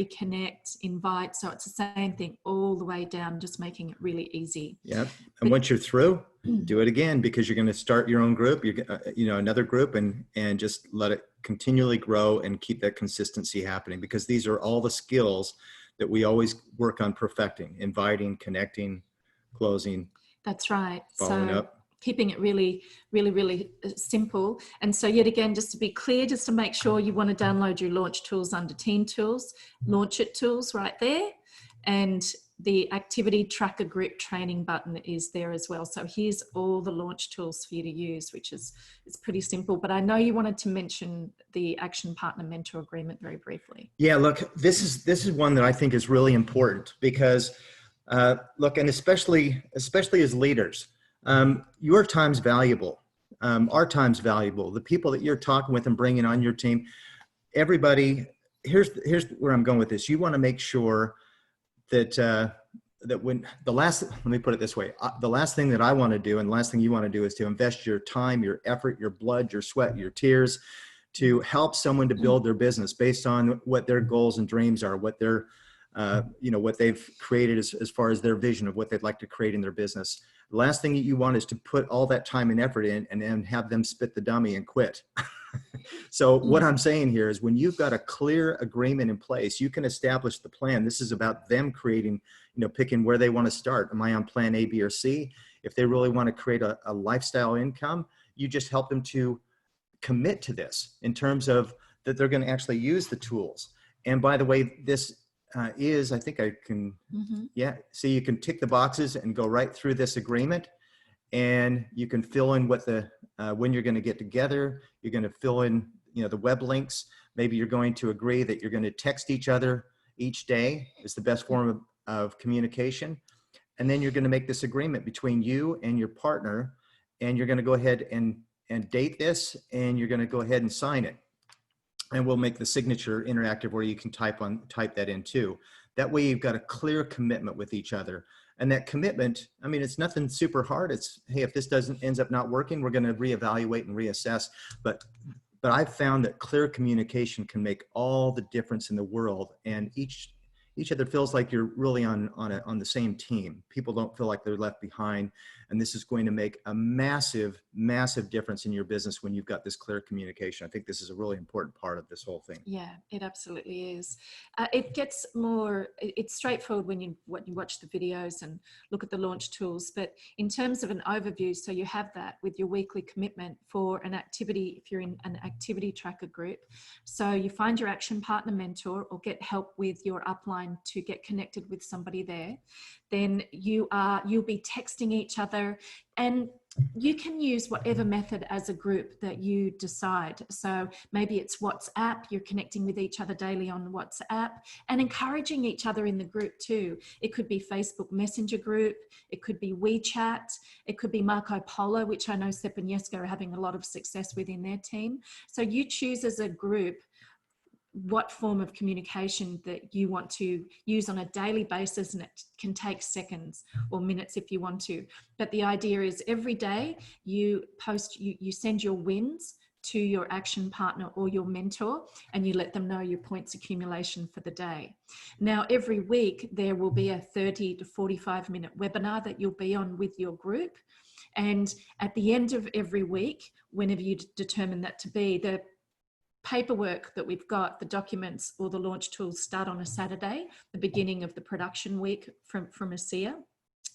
connect, invite. So it's the same thing all the way down, just making it really easy. Yep. And once you're through, do it again, because you're going to start your own group, another group, and just let it continually grow and keep that consistency happening, because these are all the skills that we always work on perfecting: inviting, connecting, closing. That's right. Following up. Keeping it really, really, really simple. And so yet again, just to be clear, just to make sure you want to download your launch tools under Team Tools, Launch It tools right there. And the activity tracker group training button is there as well. So here's all the launch tools for you to use, which is, it's pretty simple. But I know you wanted to mention the action partner mentor agreement very briefly. Yeah, look, this is one that I think is really important, because look, and especially as leaders, your time's valuable. Our time's valuable. The people that you're talking with and bringing on your team, everybody, here's where I'm going with this. You want to make sure that when let me put it this way, the last thing that I want to do, and the last thing you want to do, is to invest your time, your effort, your blood, your sweat, your tears to help someone to build their business based on what their goals and dreams are, what their what they've created as far as their vision of what they'd like to create in their business. The last thing that you want is to put all that time and effort in and then have them spit the dummy and quit. So what I'm saying here is, when you've got a clear agreement in place, you can establish the plan. This is about them creating, picking where they want to start. Am I on plan A, B, or C? If they really want to create a lifestyle income, you just help them to commit to this in terms of that they're going to actually use the tools. And by the way, this is, I think I can, so you can tick the boxes and go right through this agreement, and you can fill in what when you're going to get together. You're going to fill in, the web links. Maybe you're going to agree that you're going to text each other each day is the best form of communication. And then you're going to make this agreement between you and your partner, and you're going to go ahead and date this, and you're going to go ahead and sign it. And we'll make the signature interactive where you can type that in too. That way you've got a clear commitment with each other. And that commitment, I mean, it's nothing super hard. It's, hey, if this ends up not working, we're going to reevaluate and reassess. But I've found that clear communication can make all the difference in the world. And each each other feels like you're really on the same team. People don't feel like they're left behind. And this is going to make a massive, massive difference in your business when you've got this clear communication. I think this is a really important part of this whole thing. Yeah, it absolutely is. It gets more, it's straightforward when you watch the videos and look at the launch tools, but in terms of an overview, so you have that with your weekly commitment for an activity, if you're in an activity tracker group. So you find your action partner mentor or get help with your upline to get connected with somebody there. Then you'll be texting each other, and you can use whatever method as a group that you decide. So maybe it's WhatsApp, you're connecting with each other daily on WhatsApp and encouraging each other in the group too. It could be Facebook Messenger group, it could be WeChat, it could be Marco Polo, which I know Sepp and C.I.R.C.L.E are having a lot of success with in their team. So you choose as a group what form of communication that you want to use on a daily basis, and it can take seconds or minutes if you want to. But the idea is every day you send your wins to your action partner or your mentor, and you let them know your points accumulation for the day. Now, every week there will be a 30 to 45 minute webinar that you'll be on with your group. And at the end of every week, whenever you determine that to be, the paperwork that we've got, the documents or the launch tools start on a Saturday, the beginning of the production week from ASEA.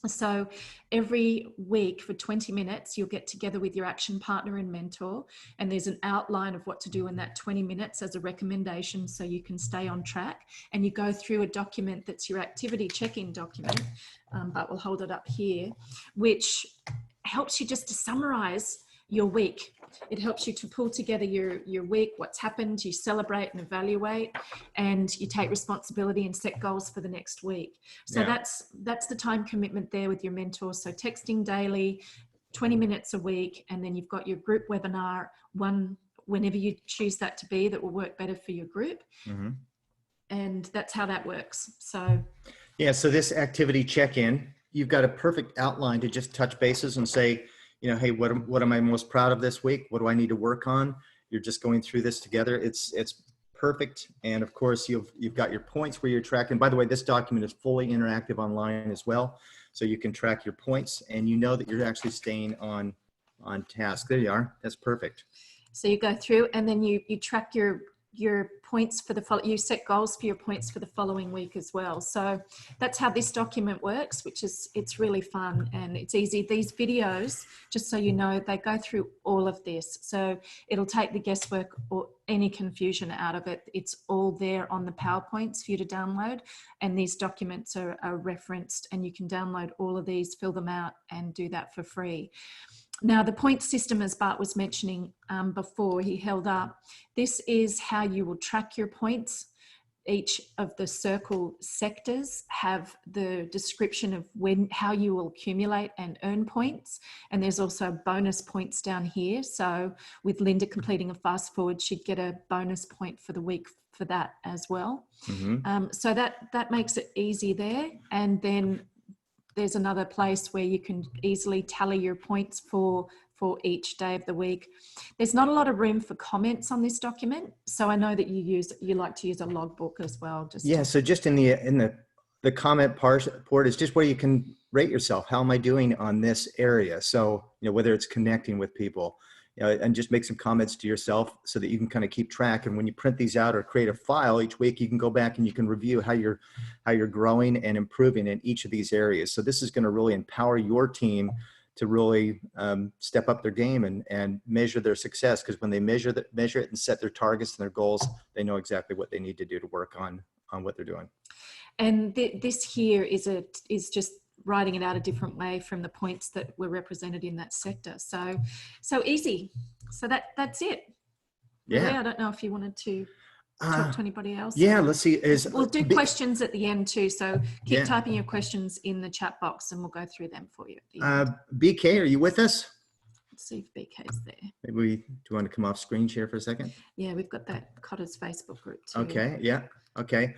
So every week for 20 minutes, you'll get together with your action partner and mentor, and there's an outline of what to do in that 20 minutes as a recommendation so you can stay on track. And you go through a document that's your activity check-in document, but we'll hold it up here, which helps you just to summarize your week. It helps you to pull together your week, what's happened, you celebrate and evaluate, and you take responsibility and set goals for the next week. So Yeah. that's the time commitment there with your mentor. So texting daily, 20 minutes a week, and then you've got your group webinar, one whenever you choose that to be, that will work better for your group. Mm-hmm. And that's how that works. So yeah, so this activity check-in, you've got a perfect outline to just touch bases and say, you know, hey, what am I most proud of this week? What do I need to work on? You're just going through this together. It's perfect. And of course, you've got your points where you're tracking. By the way, this document is fully interactive online as well. So you can track your points and you know that you're actually staying on task. There you are. That's perfect. So you go through and then you track your points for you set goals for your points for the following week as well. So that's how this document works, it's really fun and it's easy. These videos, just so you know, they go through all of this. So it'll take the guesswork or any confusion out of it. It's all there on the PowerPoints for you to download, and these documents are referenced, and you can download all of these, fill them out and do that for free. Now, the point system, as Bart was mentioning before, he held up, this is how you will track your points. Each of the circle sectors have the description of how you will accumulate and earn points. And there's also bonus points down here. So with Linda completing a fast forward, she'd get a bonus point for the week for that as well. Mm-hmm. So that makes it easy there. And then there's another place where you can easily tally your points for each day of the week. There's not a lot of room for comments on this document, so I know that you like to use a logbook as well. So just in the comment part is just where you can rate yourself. How am I doing on this area? So, you know, whether it's connecting with people, you know, and just make some comments to yourself so that you can kind of keep track. And when you print these out or create a file each week, you can go back and you can review how you're growing and improving in each of these areas. So this is going to really empower your team to really step up their game and measure their success. Because when they measure it and set their targets and their goals, they know exactly what they need to do to work on what they're doing. And this here is just writing it out a different way from the points that were represented in that sector. So easy. So that's it. Yeah. Really, I don't know if you wanted to talk to anybody else. Yeah, let's see. We'll do questions at the end too. So keep typing your questions in the chat box and we'll go through them for you. BK, are you with us? Let's see if BK's there. Maybe do you want to come off screen share for a second? Yeah, we've got that Kotters Facebook group too. Okay. Yeah. Okay.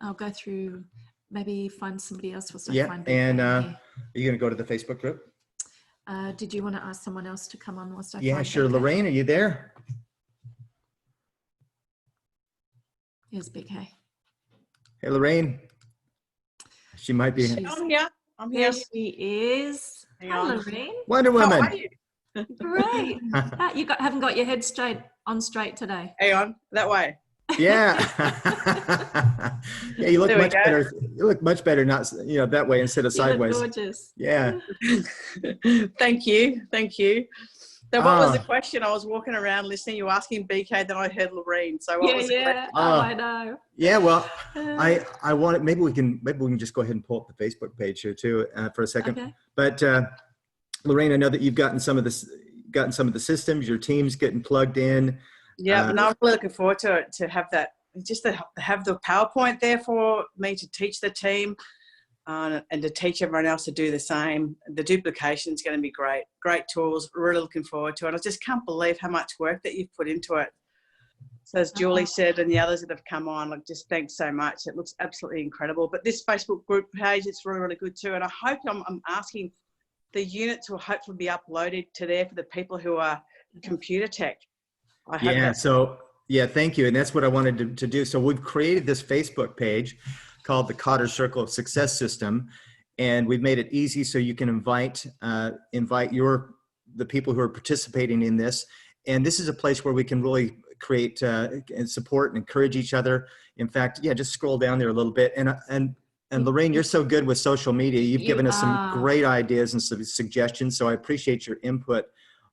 I'll go through, maybe find somebody else. Find BK and are you going to go to the Facebook group? Did you want to ask someone else to come on whilst I find sure. BK? Lourene, are you there? Here's BK. Hey, Lourene. She might be. I'm here. I'm here. There she is. Hang Hi, on. Lourene. Wonder How Woman. are you? Great. Haven't got your head straight today. Hang on. That way. Yeah. Yeah, you look There we much go. better. You look much better, not that way instead of You look sideways. gorgeous. Yeah. Thank you. Thank you. Now, what was the Ah. question? I was walking around listening. You were asking BK, then I heard Lourene. So what was the Yeah. question? Oh, I know. Yeah. Well, I wanted, maybe we can just go ahead and pull up the Facebook page here too for a second. Okay. But Lourene, I know that you've gotten some of the systems, your team's getting plugged in. Yeah, no, I'm really looking forward to it, to have that, just to have the PowerPoint there for me to teach the team and to teach everyone else to do the same. The duplication is going to be great. Great tools, really looking forward to it. I just can't believe how much work that you've put into it. So as Julie said, and the others that have come on, like, just thanks so much. It looks absolutely incredible. But this Facebook group page, it's really, really good too. And I hope I'm asking the units will hopefully be uploaded to there for the people who are computer tech. I hope Yeah. So yeah, thank you. And that's what I wanted to do. So we've created this Facebook page called the Kotters Circle of Success System, and we've made it easy so you can invite the people who are participating in this. And this is a place where we can really create and support and encourage each other. In fact, yeah, just scroll down there a little bit. And Lourene, you're so good with social media. You've given us some great ideas and some suggestions. So I appreciate your input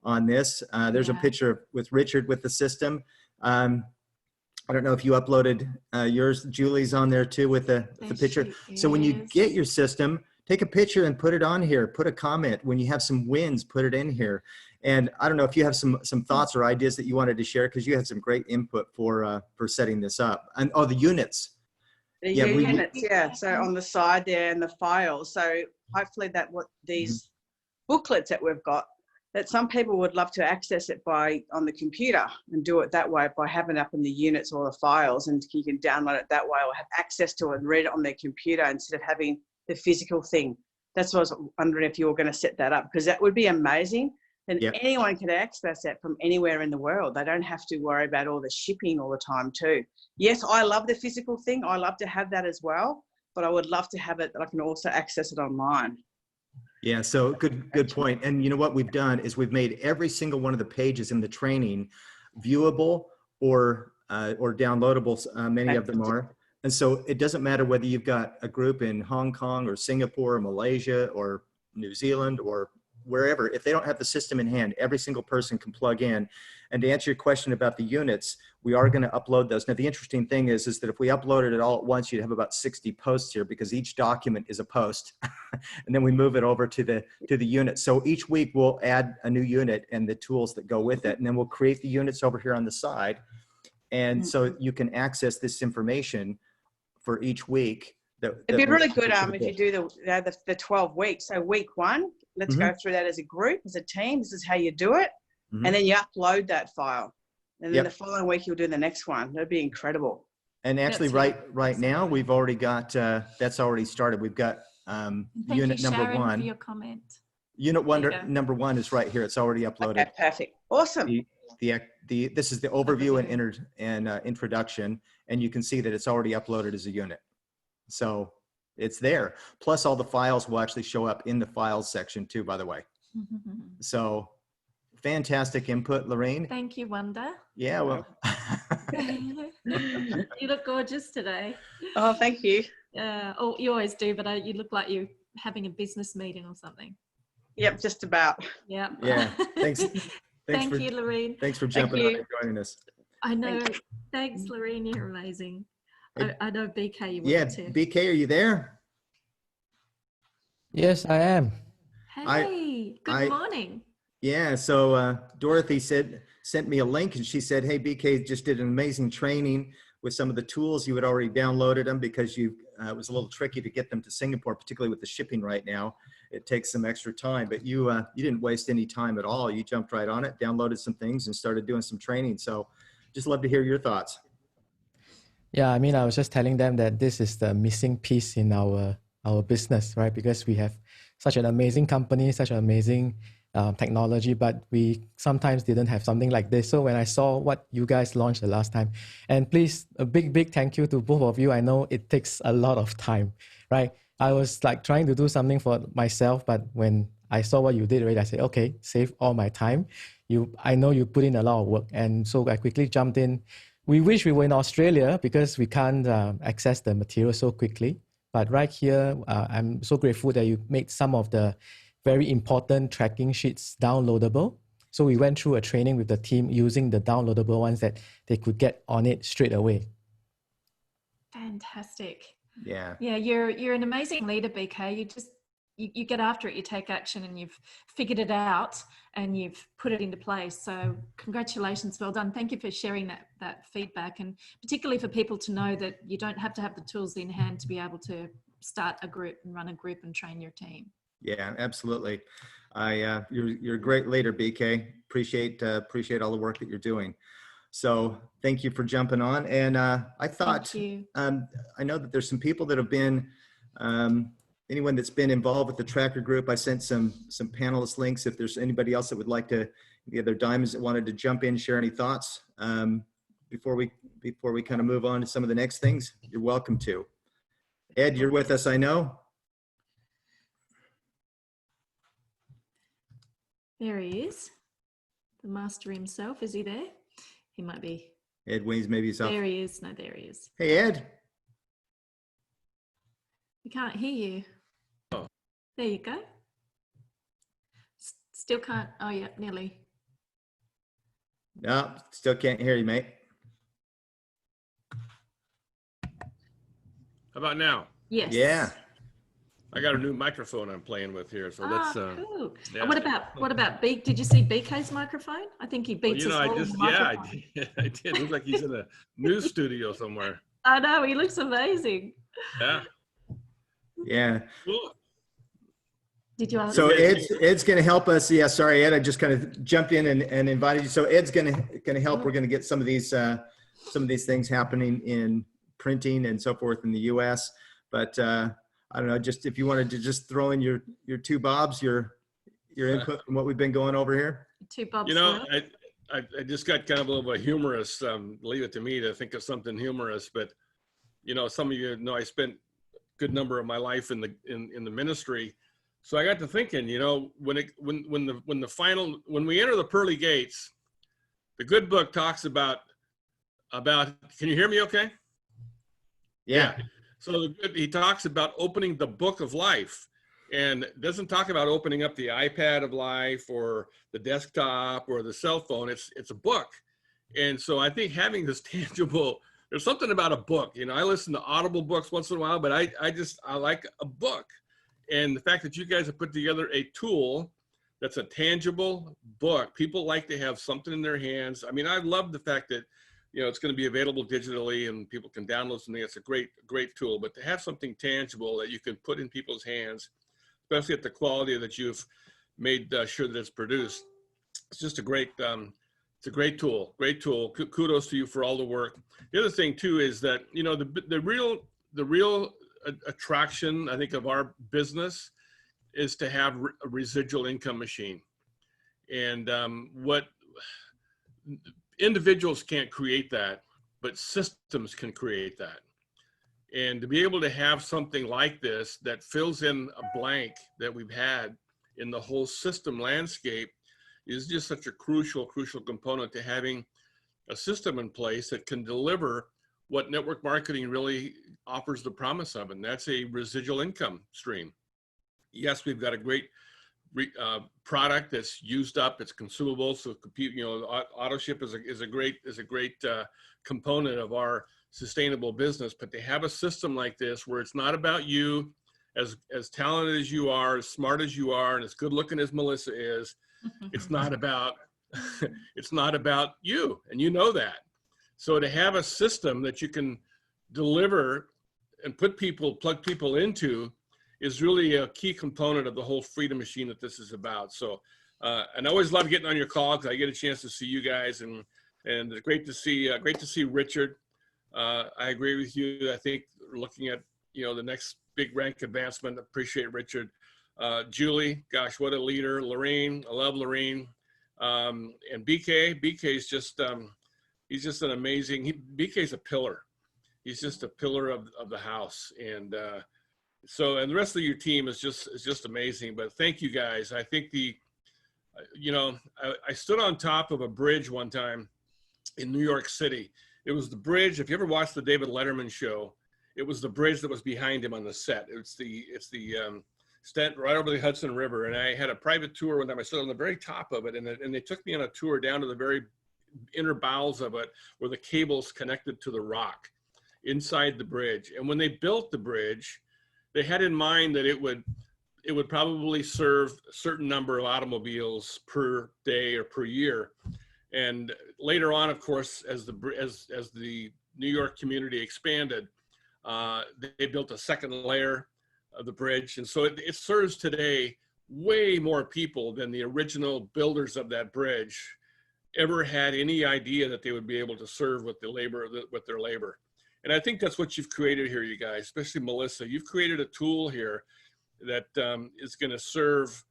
on this. There's a picture with Richard with the system. I don't know if you uploaded yours. Julie's on there too with the picture. So when you get your system, take a picture and put it on here. Put a comment. When you have some wins, put it in here. And I don't know if you have some thoughts or ideas that you wanted to share, because you had some great input for setting this up. And the units. The units, yeah. So on the side there and the files. So hopefully that what these booklets that we've got, that some people would love to access it on the computer and do it that way by having it up in the units or the files, and you can download it that way or have access to it and read it on their computer instead of having the physical thing. That's what I was wondering if you were going to set that up, because that would be amazing. And anyone can access that from anywhere in the world. They don't have to worry about all the shipping all the time too. Yes, I love the physical thing. I love to have that as well, but I would love to have it that I can also access it online. Yeah, so good point. And you know what we've done is we've made every single one of the pages in the training viewable or downloadable. Many of them are. And so it doesn't matter whether you've got a group in Hong Kong or Singapore or Malaysia or New Zealand or wherever. If they don't have the system in hand, every single person can plug in. And to answer your question about the units, we are going to upload those. Now, the interesting thing is that if we uploaded it all at once, you'd have about 60 posts here, because each document is a post. And then we move it over to the unit. So each week we'll add a new unit and the tools that go with it. And then we'll create the units over here on the side. And so you can access this information for each week. It'd be really good if you do the 12 weeks. So week 1, let's go through that as a group, as a team. This is how you do it. And then you upload that file. And then the following week you'll do the next one. That'd be incredible. And actually right now we've already got, that's already started. We've got unit number Sharon, 1. for your comment. Unit number 1 is right here. It's already uploaded. Okay, perfect. Awesome. This is the overview and introduction, and you can see that it's already uploaded as a unit. So it's there. Plus all the files will actually show up in the files section too, by the way. So fantastic input, Lourene. Thank you, Wanda. Yeah, well. You look gorgeous today. Oh, thank you. Oh, you always do, but you look like you're having a business meeting or something. Yep, just about. Yep. Yeah, thanks. Thank you, Lourene. Thanks for jumping on and joining us. I know. Thanks, Lourene. You're amazing. I know BK, you Yeah, too. BK, are you there? Yes, I am. Hey, good morning. Yeah, so Dorothy sent me a link, and she said, hey, BK just did an amazing training with some of the tools. You had already downloaded them because it was a little tricky to get them to Singapore, particularly with the shipping right now. It takes some extra time, but you didn't waste any time at all. You jumped right on it, downloaded some things, and started doing some training. So just love to hear your thoughts. Yeah, I mean, I was just telling them that this is the missing piece in our business, right? Because we have such an amazing company, such an amazing technology, but we sometimes didn't have something like this. So when I saw what you guys launched the last time, and please, a big thank you to both of you. I know it takes a lot of time, right? I was like trying to do something for myself, but when I saw what you did already, I said, okay, save all my time. I know you put in a lot of work. And so I quickly jumped in. We wish we were in Australia because we can't access the material so quickly. But right here, I'm so grateful that you made some of the very important tracking sheets downloadable. So we went through a training with the team using the downloadable ones that they could get on it straight away. Fantastic. Yeah. Yeah, you're an amazing leader, BK. You get after it, you take action, and you've figured it out and you've put it into place. So congratulations, well done. Thank you for sharing that feedback, and particularly for people to know that you don't have to have the tools in hand to be able to start a group and run a group and train your team. Yeah, absolutely. You're a great leader, BK. Appreciate all the work that you're doing. So thank you for jumping on. And I thought, I know that there's some people that have been, anyone that's been involved with the tracker group. I sent some panelist links. If there's anybody else that would like to, the other diamonds that wanted to jump in, share any thoughts before we kind of move on to some of the next things, you're welcome to. Ed, you're with us, I know. There he is, the master himself. Is he there? He might be. Ed Weens, maybe he's up. There he is. No, there he is. Hey, Ed. We can't hear you. Oh. There you go. Still can't. Oh, yeah, nearly. No, still can't hear you, mate. How about now? Yes. Yeah. I got a new microphone I'm playing with here, so that's cool. yeah. And what about Beak? Did you see BK's microphone? I think he beats us all. I did. I did. Looks like he's in a news studio somewhere. I know, he looks amazing. Yeah. Yeah. Cool. Did you? So Ed's going to help us. Yeah. Sorry, Ed. I just kind of jumped in and invited you. So Ed's going to help. We're going to get some of these things happening in printing and so forth in the U.S. But I don't know. Just if you wanted to just throw in your two bobs, your input from what we've been going over here. Two bobs. I just got kind of a little bit humorous. Leave it to me to think of something humorous. But some of you know I spent a good number of my life in the ministry. So I got to thinking, when we enter the pearly gates, the good book talks about. Can you hear me? Okay. Yeah. So he talks about opening the book of life, and doesn't talk about opening up the iPad of life or the desktop or the cell phone. It's a book, and so I think having this tangible. There's something about a book. I listen to Audible books once in a while, but I like a book. And the fact that you guys have put together a tool that's a tangible book, people like to have something in their hands. I mean, I love the fact that, it's going to be available digitally and people can download something. It's a great tool, but to have something tangible that you can put in people's hands, especially at the quality that you've made sure that it's produced, it's just a great, it's a great tool, Kudos to you for all the work. The other thing too is that, the real attraction, I think, of our business is to have a residual income machine. And what individuals can't create that, but systems can create that. And to be able to have something like this that fills in a blank that we've had in the whole system landscape is just such a crucial component to having a system in place that can deliver what network marketing really offers the promise of, and that's a residual income stream. Yes, we've got a great product that's used up, it's consumable. So compute, AutoShip is a great component of our sustainable business. But to have a system like this, where it's not about you, as talented as you are, as smart as you are, and as good looking as Melissa is, it's not about you, and you know that. So to have a system that you can deliver and plug people into is really a key component of the whole freedom machine that this is about. So, and I always love getting on your call because I get a chance to see you guys, and it's great to see Richard. I agree with you. I think looking at the next big rank advancement, appreciate Richard. Julie, gosh, what a leader. Lourene, I love Lourene. And BK is just, he's just an amazing, BK's a pillar. He's just a pillar of the house. And so, and the rest of your team is just amazing. But thank you guys. I think I stood on top of a bridge one time in New York City. It was the bridge. If you ever watched the David Letterman show, it was the bridge that was behind him on the set. It's the stand right over the Hudson River. And I had a private tour when I stood on the very top of it. And they took me on a tour down to the very inner bowels of it, where the cables connected to the rock inside the bridge. And when they built the bridge, they had in mind that it would probably serve a certain number of automobiles per day or per year. And later on, of course, as the New York community expanded, they built a second layer of the bridge. And so it serves today way more people than the original builders of that bridge ever had any idea that they would be able to serve with their labor. And I think that's what you've created here, you guys, especially Melissa. You've created a tool here that is going to serve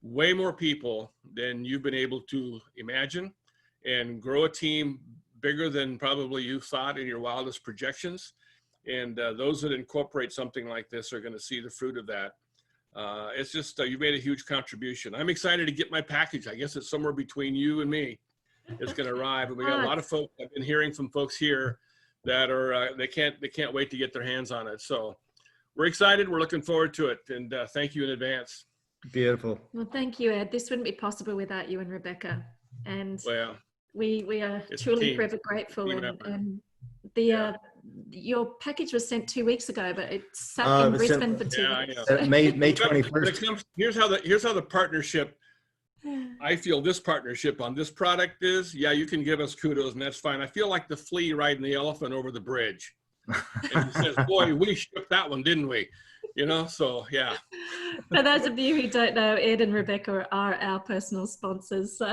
way more people than you've been able to imagine, and grow a team bigger than probably you thought in your wildest projections. And those that incorporate something like this are going to see the fruit of that. It's just, you've made a huge contribution. I'm excited to get my package. I guess it's somewhere between you and me. It's going to arrive. And we got a lot of folks, I've been hearing from folks here that are, they can't wait to get their hands on it. So we're excited. We're looking forward to it. And thank you in advance. Beautiful. Well, thank you, Ed. This wouldn't be possible without you and Rebecca. And we are truly forever grateful. And the your package was sent 2 weeks ago, but it's sat in Brisbane for 2 weeks. May 21st. Here's how the partnership, I feel this partnership on this product is, you can give us kudos and that's fine. I feel like the flea riding the elephant over the bridge. And he says, boy, we shipped that one, didn't we? So yeah. For those of you who don't know, Ed and Rebecca are our personal sponsors. So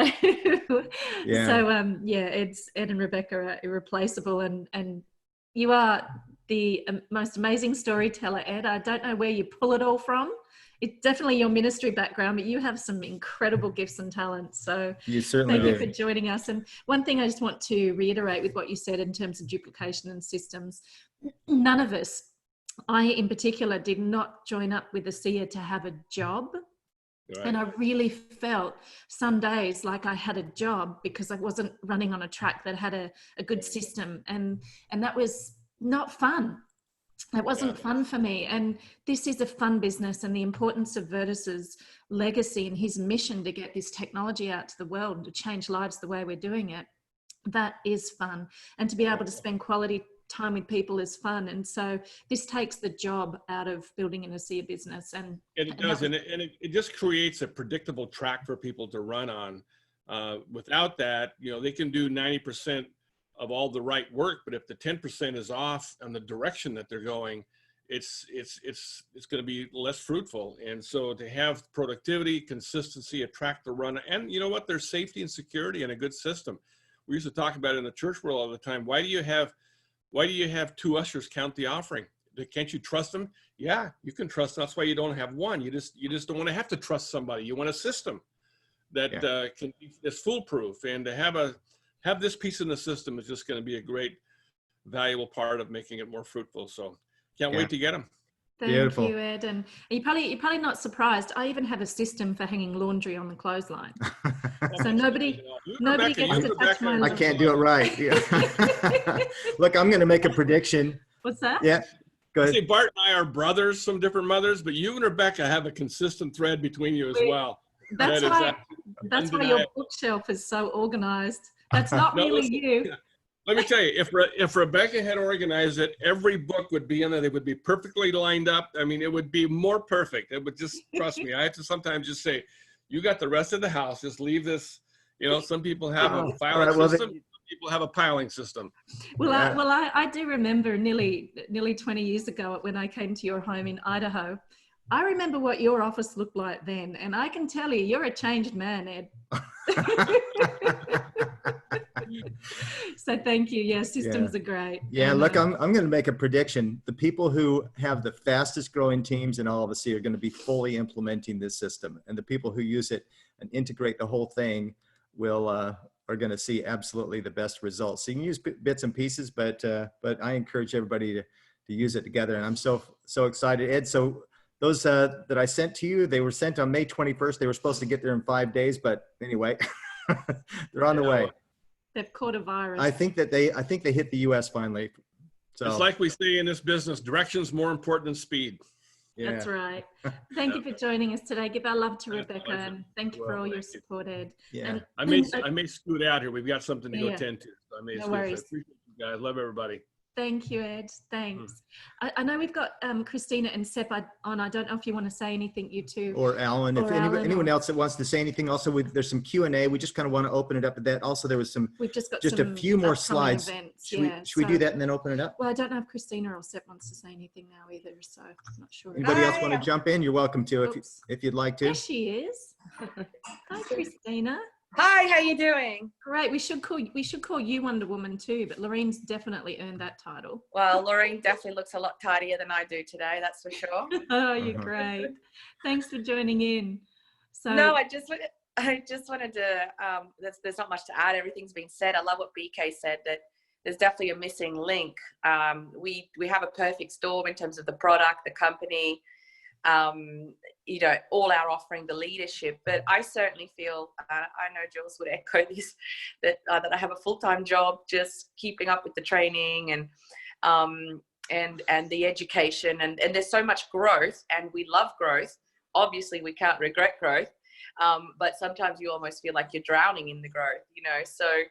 it's Ed and Rebecca are irreplaceable, and you are the most amazing storyteller, Ed. I don't know where you pull it all from. It's definitely your ministry background, but you have some incredible gifts and talents. So you certainly thank you for joining us. And one thing I just want to reiterate with what you said in terms of duplication and systems, none of us, I in particular, did not join up with ASEA to have a job. Right. And I really felt some days like I had a job because I wasn't running on a track that had a good system. And that was not fun. It wasn't fun for me. And this is a fun business, and the importance of Virtus's legacy and his mission to get this technology out to the world and to change lives the way we're doing it, that is fun. And to be able to spend quality time with people is fun. And so this takes the job out of building an ASEA business. And it does. And it just creates a predictable track for people to run on. Without that, they can do 90% of all the right work, but if the 10% is off on the direction that they're going, it's going to be less fruitful. And so to have productivity, consistency, attract the run, and there's safety and security and a good system. We used to talk about it in the church world all the time. Why do you have two ushers count the offering? Can't you trust them? Yeah, you can trust them. That's why you don't have one. You just don't want to have to trust somebody. You want a system that is foolproof, and to have this piece in the system is just going to be a great, valuable part of making it more fruitful. So can't wait to get them. Thank you, Ed. And you're probably not surprised. I even have a system for hanging laundry on the clothesline. So nobody gets to touch my laundry. I can't do it right. Yeah. Look, I'm going to make a prediction. What's that? Yeah. Go ahead. See, Bart and I are brothers from different mothers, but you and Rebecca have a consistent thread between you as well. That's why your bookshelf is so organized. That's not really you. Let me tell you, if Rebecca had organized it, every book would be in it. It would be perfectly lined up. I mean, it would be more perfect. It would just, trust me, I have to sometimes just say, you got the rest of the house, just leave this. Some people have a filing system. Some people have a piling system. Well, I do remember nearly 20 years ago when I came to your home in Idaho. I remember what your office looked like then, and I can tell you, you're a changed man, Ed. So thank you. Yeah, systems are great. Yeah, And, look, I'm going to make a prediction. The people who have the fastest growing teams in all of ASEA are going to be fully implementing this system, and the people who use it and integrate the whole thing will are going to see absolutely the best results. So you can use bits and pieces, but I encourage everybody to use it together, and I'm so excited, Ed. So those that I sent to you, they were sent on May 21st. They were supposed to get there in 5 days, but anyway, they're on the way. they've caught a virus. I think they hit the US finally. So It's like we say in this business, direction's more important than speed. yeah. That's right. Thank you for joining us today. Give our love to My Rebecca, pleasure. and thank you for all your support, Ed. Yeah. And I may scoot out here. We've got something to go Yeah. attend to. So I may No scoot. So I worries. appreciate you guys. Love everybody. Thank you, Ed. Thanks. I know we've got Cristina and Sepp on. I don't know if you want to say anything, you two. Or Alan, if Or Alan, anyone or- else that wants to say anything. Also, there's some Q&A. We just kind of want to open it up at that. Also, there was We've just got a some few more upcoming slides. events. Should Yeah, we do that and then open it up? Well, I don't know if Cristina or Sepp wants to say anything now either, so I'm not sure. Anybody else Hi. want to jump in? You're welcome to Oops. if you'd like to. There she is. Hi, Cristina. Hi, how you doing? Great. We should call you Wonder Woman too, but Lorene's definitely earned that title. Well, Lourene definitely looks a lot tidier than I do today, that's for sure. Oh, you're great. Thanks for joining in. So No, I just wanted to, there's not much to add. Everything's been said. I love what BK said, that there's definitely a missing link. We have a perfect storm in terms of the product, the company, all our offering, the leadership, but I certainly feel, I know Jules would echo this, that I have a full-time job, just keeping up with the training and the education, and there's so much growth, and we love growth. Obviously we can't regret growth, but sometimes you almost feel like you're drowning in the growth, so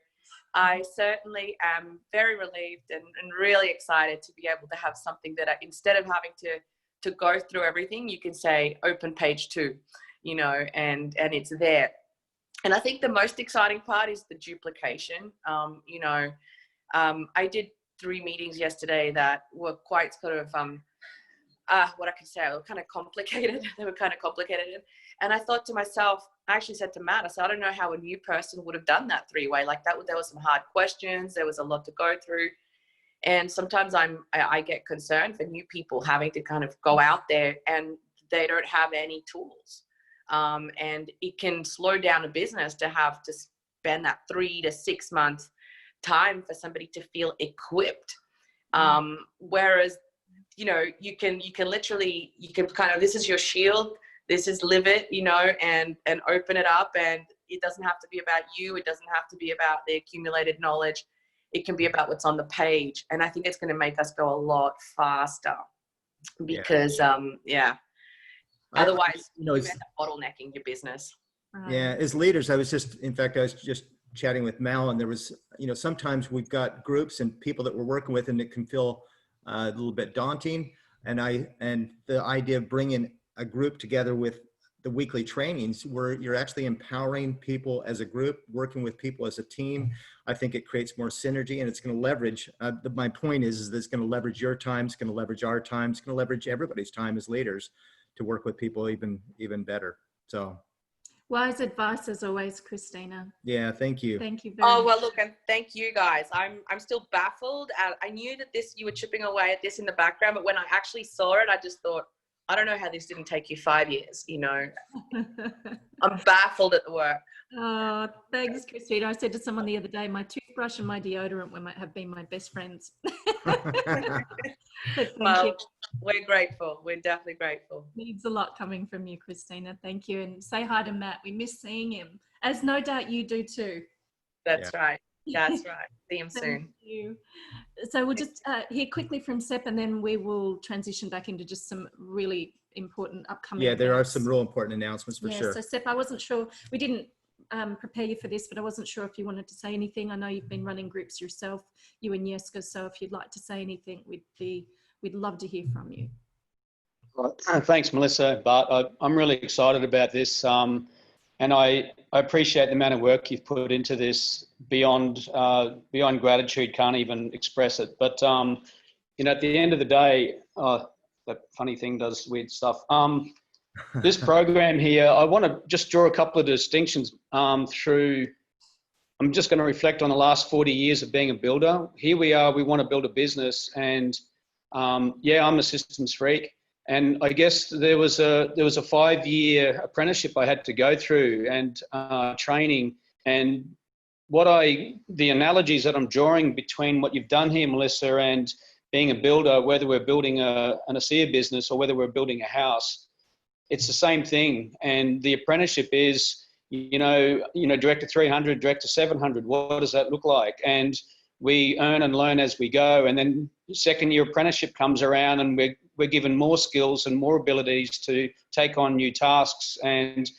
I certainly am very relieved and really excited to be able to have something that instead of having to go through everything, you can say open page 2, and it's there. And I think the most exciting part is the duplication. I did 3 meetings yesterday that were quite sort of, what I could say, were kind of complicated. They were kind of complicated. And I thought to myself, I actually said to Matt, I said, I don't know how a new person would have done that 3-way. Like that, there were some hard questions. There was a lot to go through. And sometimes I get concerned for new people having to kind of go out there and they don't have any tools. And it can slow down a business to have to spend that 3 to 6 month time for somebody to feel equipped. Whereas, you can literally, kind of, this is your shield, this is live it, and open it up. And it doesn't have to be about you. It doesn't have to be about the accumulated knowledge. It can be about what's on the page. And I think it's going to make us go a lot faster because, otherwise you end up bottlenecking your business. Yeah, as leaders, I was just chatting with Mal, and there was, sometimes we've got groups and people that we're working with, and it can feel a little bit daunting. And the idea of bringing a group together with the weekly trainings where you're actually empowering people as a group, working with people as a team, I think it creates more synergy, and it's going to leverage, my point is that it's going to leverage your time, it's going to leverage our time, it's going to leverage everybody's time as leaders to work with people even better. So wise advice as always, Cristina. Yeah, thank you. Thank you very much. Well, look, and thank you guys. I'm still baffled. I knew that you were chipping away at this in the background, but when I actually saw it, I just thought, I don't know how this didn't take you 5 years, I'm baffled at the work. Oh, thanks, Cristina. I said to someone the other day, my toothbrush and my deodorant have been my best friends. Well, we're grateful. We're definitely grateful. Needs a lot coming from you, Cristina. Thank you. And say hi to Matt. We miss seeing him, as no doubt you do too. That's right. That's right. See him soon. Thank you. So we'll just hear quickly from Sepp, and then we will transition back into just some really important upcoming Yeah, there events. are some real important announcements for sure. So Sepp, I wasn't sure, we didn't prepare you for this, but I wasn't sure if you wanted to say anything. I know you've been running groups yourself, you and Jeske, so if you'd like to say anything, we'd love to hear from you. Well, thanks, Melissa. Bart, I'm really excited about this, and I appreciate the amount of work you've put into this. Beyond gratitude, can't even express it. But at the end of the day, that funny thing does weird stuff. This program here, I want to just draw a couple of distinctions through I'm just going to reflect on the last 40 years of being a builder. Here we are, we want to build a business, and yeah, I'm a systems freak. And I guess there was a 5-year apprenticeship I had to go through, and training. And the analogies that I'm drawing between what you've done here, Melissa, and being a builder, whether we're building an ASEA business or whether we're building a house, it's the same thing. And the apprenticeship is, Director 300, Director 700, what does that look like? And we earn and learn as we go. And then second year apprenticeship comes around, and we're given more skills and more abilities to take on new tasks. And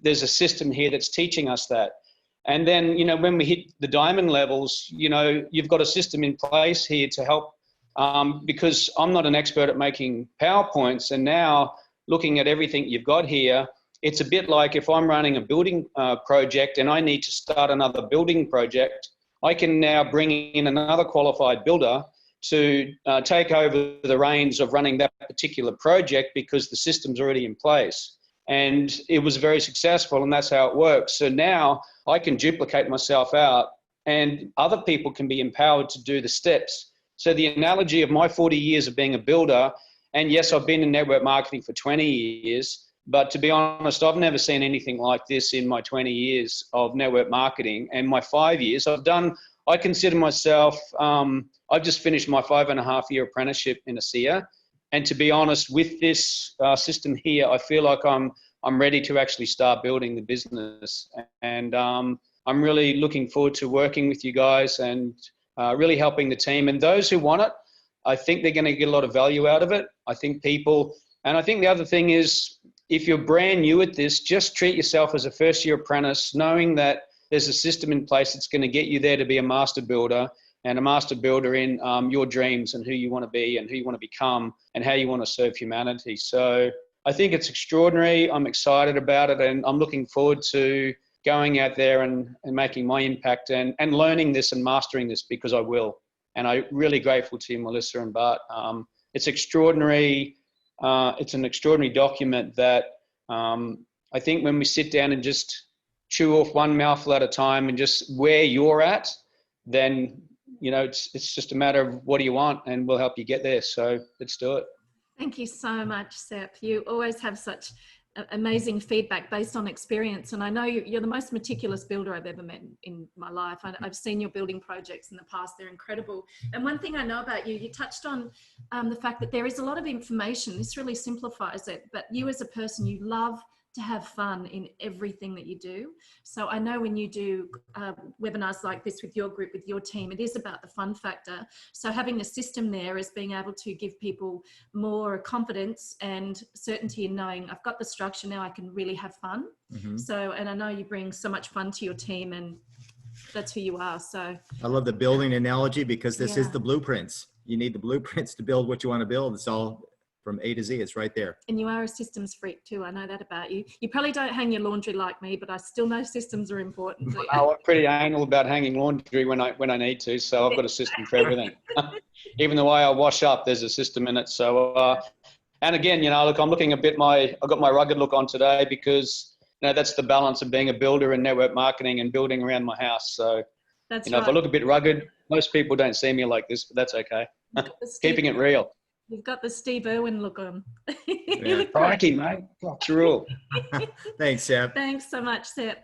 there's a system here that's teaching us that. And then, when we hit the diamond levels, you've got a system in place here to help, because I'm not an expert at making PowerPoints. And now looking at everything you've got here, it's a bit like if I'm running a building project and I need to start another building project, I can now bring in another qualified builder to take over the reins of running that particular project, because the system's already in place. And it was very successful, and that's how it works. So now I can duplicate myself out, and other people can be empowered to do the steps. So the analogy of my 40 years of being a builder, and yes, I've been in network marketing for 20 years, but to be honest, I've never seen anything like this in my 20 years of network marketing. And my 5 years I consider myself, I've just finished my 5.5-year apprenticeship in ASEA. And to be honest, with this system here, I feel like I'm ready to actually start building the business. And I'm really looking forward to working with you guys and really helping the team. And those who want it, I think they're going to get a lot of value out of it. I think the other thing is, if you're brand new at this, just treat yourself as a first-year apprentice, knowing that there's a system in place that's going to get you there to be a master builder, and a master builder in your dreams and who you want to be and who you want to become and how you want to serve humanity. So I think it's extraordinary. I'm excited about it, and I'm looking forward to going out there and making my impact and learning this and mastering this, because I will. And I'm really grateful to you, Melissa and Bart. It's extraordinary. It's an extraordinary document that I think when we sit down and just chew off one mouthful at a time and just where you're at, then, it's just a matter of what do you want, and we'll help you get there. So let's do it. Thank you so much, Sepp. You always have such amazing feedback based on experience. And I know you're the most meticulous builder I've ever met in my life. I've seen your building projects in the past. They're incredible. And one thing I know about you, you touched on the fact that there is a lot of information. This really simplifies it. But you as a person, you love to have fun in everything that you do. So I know when you do webinars like this with your group, with your team, it is about the fun factor. So having a system there is being able to give people more confidence and certainty in knowing I've got the structure now, I can really have fun. Mm-hmm. So, and I know you bring so much fun to your team, and that's who you are. So I love the building analogy, because this is the blueprints. You need the blueprints to build what you want to build. It's all from A to Z, it's right there. And you are a systems freak too. I know that about you. You probably don't hang your laundry like me, but I still know systems are important. I'm pretty anal about hanging laundry when I need to, so I've got a system for everything. Even the way I wash up, there's a system in it. So, and again, look, I'm looking a bit I've got my rugged look on today, because that's the balance of being a builder in network marketing and building around my house. So, that's right. If I look a bit rugged, most people don't see me like this, but that's okay. Keeping it real. You've got the Steve Irwin look on. Yeah. Crikey, mate. True. Thanks, Sepp. Thanks so much, Sepp.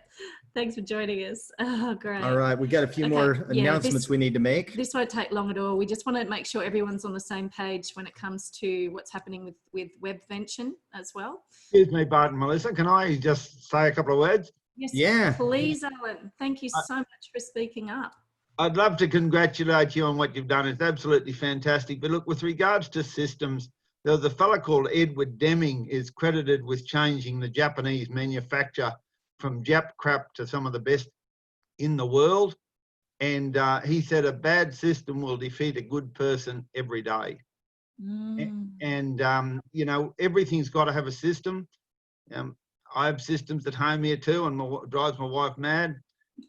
Thanks for joining us. Oh, great. All right, we got a few more announcements we need to make. This won't take long at all. We just want to make sure everyone's on the same page when it comes to what's happening with Webvention as well. Excuse me, Bart and Melissa. Can I just say a couple of words? Yes, yeah. Please, Alan. Thank you so much for speaking up. I'd love to congratulate you on what you've done. It's absolutely fantastic. But look, with regards to systems, there was a fellow called Edward Deming is credited with changing the Japanese manufacture from Jap crap to some of the best in the world. And he said a bad system will defeat a good person every day. And everything's got to have a system. I have systems at home here too, and drives my wife mad.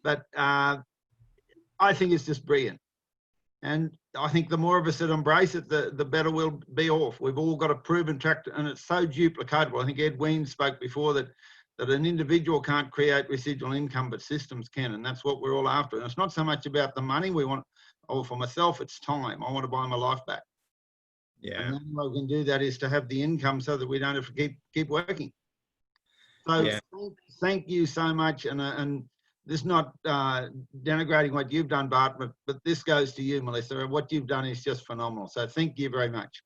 But I think it's just brilliant. And I think the more of us that embrace it, the better we'll be off. We've all got a proven track, and it's so duplicatable. I think Ed Wiens spoke before that that an individual can't create residual income, but systems can, and that's what we're all after. And it's not so much about the money we want, or for myself, it's time. I want to buy my life back. Yeah. And the only way we can do that is to have the income so that we don't have to keep working. So Yeah. thank you so much. And this is not denigrating what you've done, Bart, but this goes to you, Melissa. What you've done is just phenomenal. So thank you very much.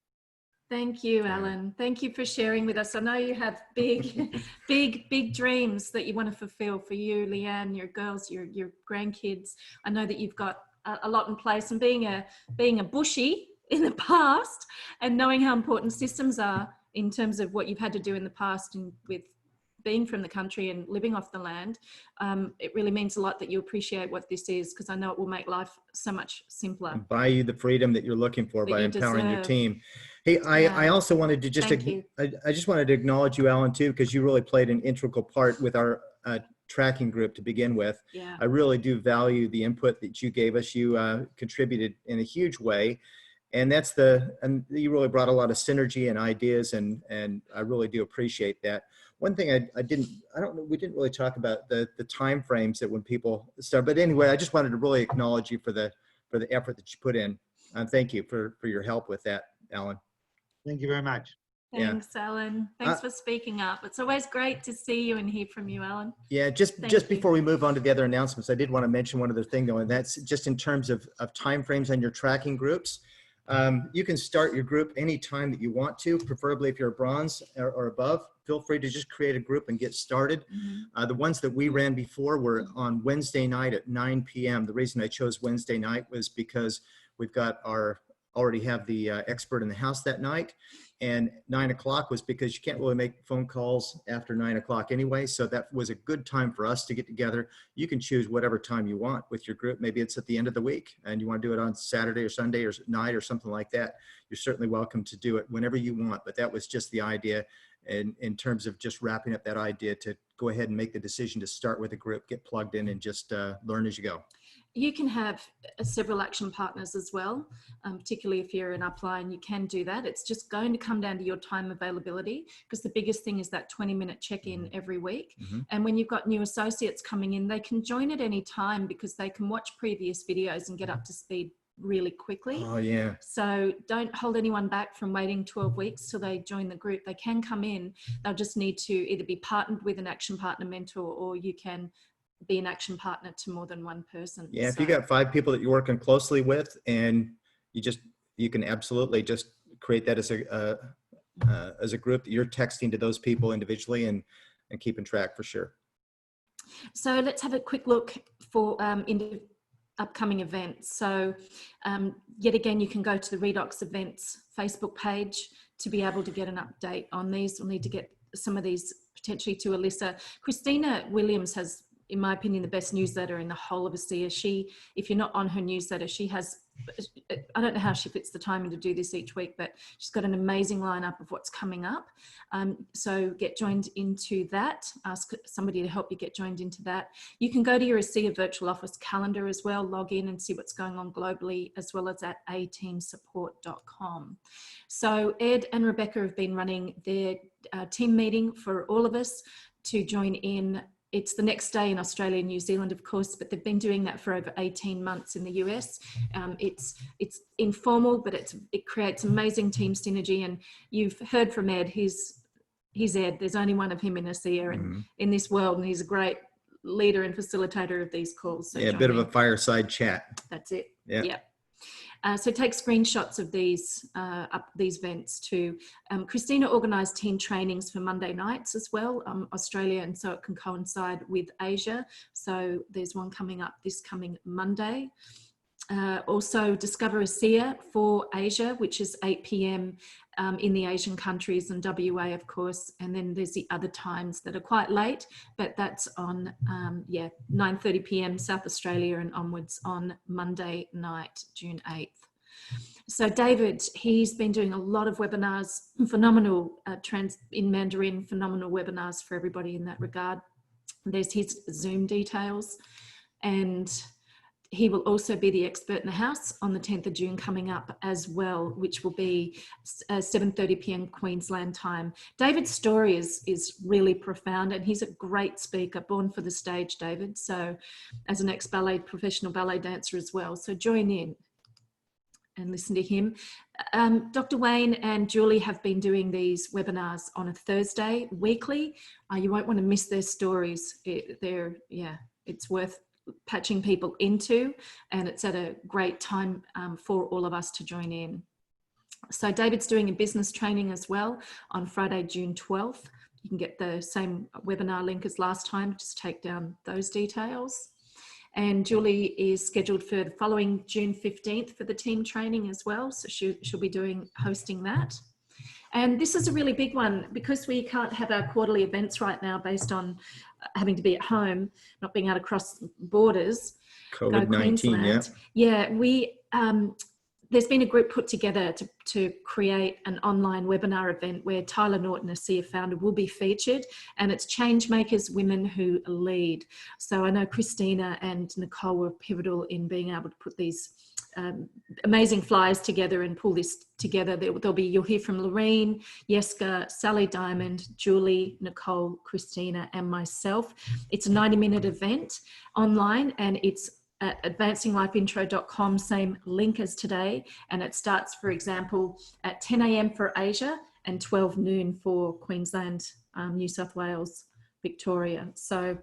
Thank you, Alan. Thank you for sharing with us. I know you have big, big dreams that you want to fulfill for you, Leanne, your girls, your grandkids. I know that you've got a lot in place, and being a bushie in the past and knowing how important systems are in terms of what you've had to do in the past and with being from the country and living off the land, it really means a lot that you appreciate what this is, because I know it will make life so much simpler. And buy you the freedom that you're looking for by empowering your team. Hey, I also wanted to just, I just wanted to acknowledge you, Alan, too, because you really played an integral part with our tracking group to begin with. Yeah. I really do value the input that you gave us. You contributed in a huge way. And and you really brought a lot of synergy and ideas, and I really do appreciate that. One thing I don't know, we didn't really talk about the time frames that when people start, but anyway, I just wanted to really acknowledge you for the effort that you put in. Thank you for your help with that, Alan. Thank you very much. Thanks, Alan. Thanks for speaking up. It's always great to see you and hear from you, Alan. Yeah, just before we move on to the other announcements, I did want to mention one other thing, though, and that's just in terms of timeframes on your tracking groups. You can start your group anytime that you want to, preferably if you're a bronze or above. Feel free to just create a group and get started. The ones that we ran before were on Wednesday night at 9 p.m. The reason I chose Wednesday night was because we've got already have the expert in the house that night, and 9 o'clock was because you can't really make phone calls after 9 o'clock anyway. So that was a good time for us to get together. You can choose whatever time you want with your group. Maybe it's at the end of the week and you want to do it on Saturday or Sunday or night or something like that. You're certainly welcome to do it whenever you want, but that was just the idea. And in terms of just wrapping up that idea, to go ahead and make the decision to start with a group, get plugged in, and just learn as you go. You can have several action partners as well, particularly if you're an upline, you can do that. It's just going to come down to your time availability, because the biggest thing is that 20-minute check-in every week. And when you've got new associates coming in, they can join at any time because they can watch previous videos and get up to speed really quickly. Oh, yeah. So don't hold anyone back from waiting 12 weeks till they join the group. They can come in. They'll just need to either be partnered with an action partner mentor, or you can be an action partner to more than one person. Yeah, if you got 5 people that you're working closely with, and you can absolutely just create that as a group that you're texting to those people individually and keeping track for sure. So let's have a quick look for into upcoming events. So yet again, you can go to the Redox events Facebook page to be able to get an update on these. We'll need to get some of these potentially to Alyssa. Cristina Williams has, in my opinion, the best newsletter in the whole of ASEA. If you're not on her newsletter, she has, I don't know how she fits the time in to do this each week, but she's got an amazing lineup of what's coming up. So get joined into that. Ask somebody to help you get joined into that. You can go to your ASEA virtual office calendar as well, log in and see what's going on globally, as well as at ateamsupport.com. So Ed and Rebecca have been running their team meeting for all of us to join in. It's the next day in Australia and New Zealand, of course, but they've been doing that for over 18 months in the US. It's informal, but it creates amazing team synergy. And you've heard from Ed, he's Ed. There's only one of him in ASEA and in this world, and he's a great leader and facilitator of these calls. So yeah, a bit of a fireside chat. That's it. Yeah. So take screenshots of these events too. Cristina organised team trainings for Monday nights as well, Australia, and so it can coincide with Asia. So there's one coming up this coming Monday. Also Discover ASEA for Asia, which is 8 p.m. In the Asian countries and WA, of course. And then there's the other times that are quite late, but that's on 9:30 p.m. South Australia and onwards on Monday night, June 8th. So David, he's been doing a lot of webinars, phenomenal in Mandarin, phenomenal webinars for everybody in that regard. There's his Zoom details, and he will also be the expert in the house on the 10th of June coming up as well, which will be 7:30 p.m. Queensland time. David's story is really profound, and he's a great speaker, born for the stage, David. So as an ex-ballet, professional ballet dancer as well. So join in and listen to him. Dr. Wayne and Julie have been doing these webinars on a Thursday weekly. You won't want to miss their stories. It's worth patching people into, and it's at a great time for all of us to join in. So David's doing a business training as well on Friday, June 12th. You can get the same webinar link as last time, just take down those details. And Julie is scheduled for the following June 15th for the team training as well. So she'll be hosting that. And this is a really big one because we can't have our quarterly events right now based on having to be at home, not being able to cross borders. COVID-19, yeah. There's been a group put together to create an online webinar event where Tyler Norton, ASEA founder, will be featured, and it's Change Makers Women Who Lead. So I know Cristina and Nicole were pivotal in being able to put these amazing flyers together and pull this together. You'll hear from Lourene, Yeska, Sally Diamond, Julie, Nicole, Cristina, and myself. It's a 90-minute event online, and it's at advancinglifeintro.com, same link as today, and it starts, for example, at 10 a.m. for Asia and 12 noon for Queensland, New South Wales, Victoria. So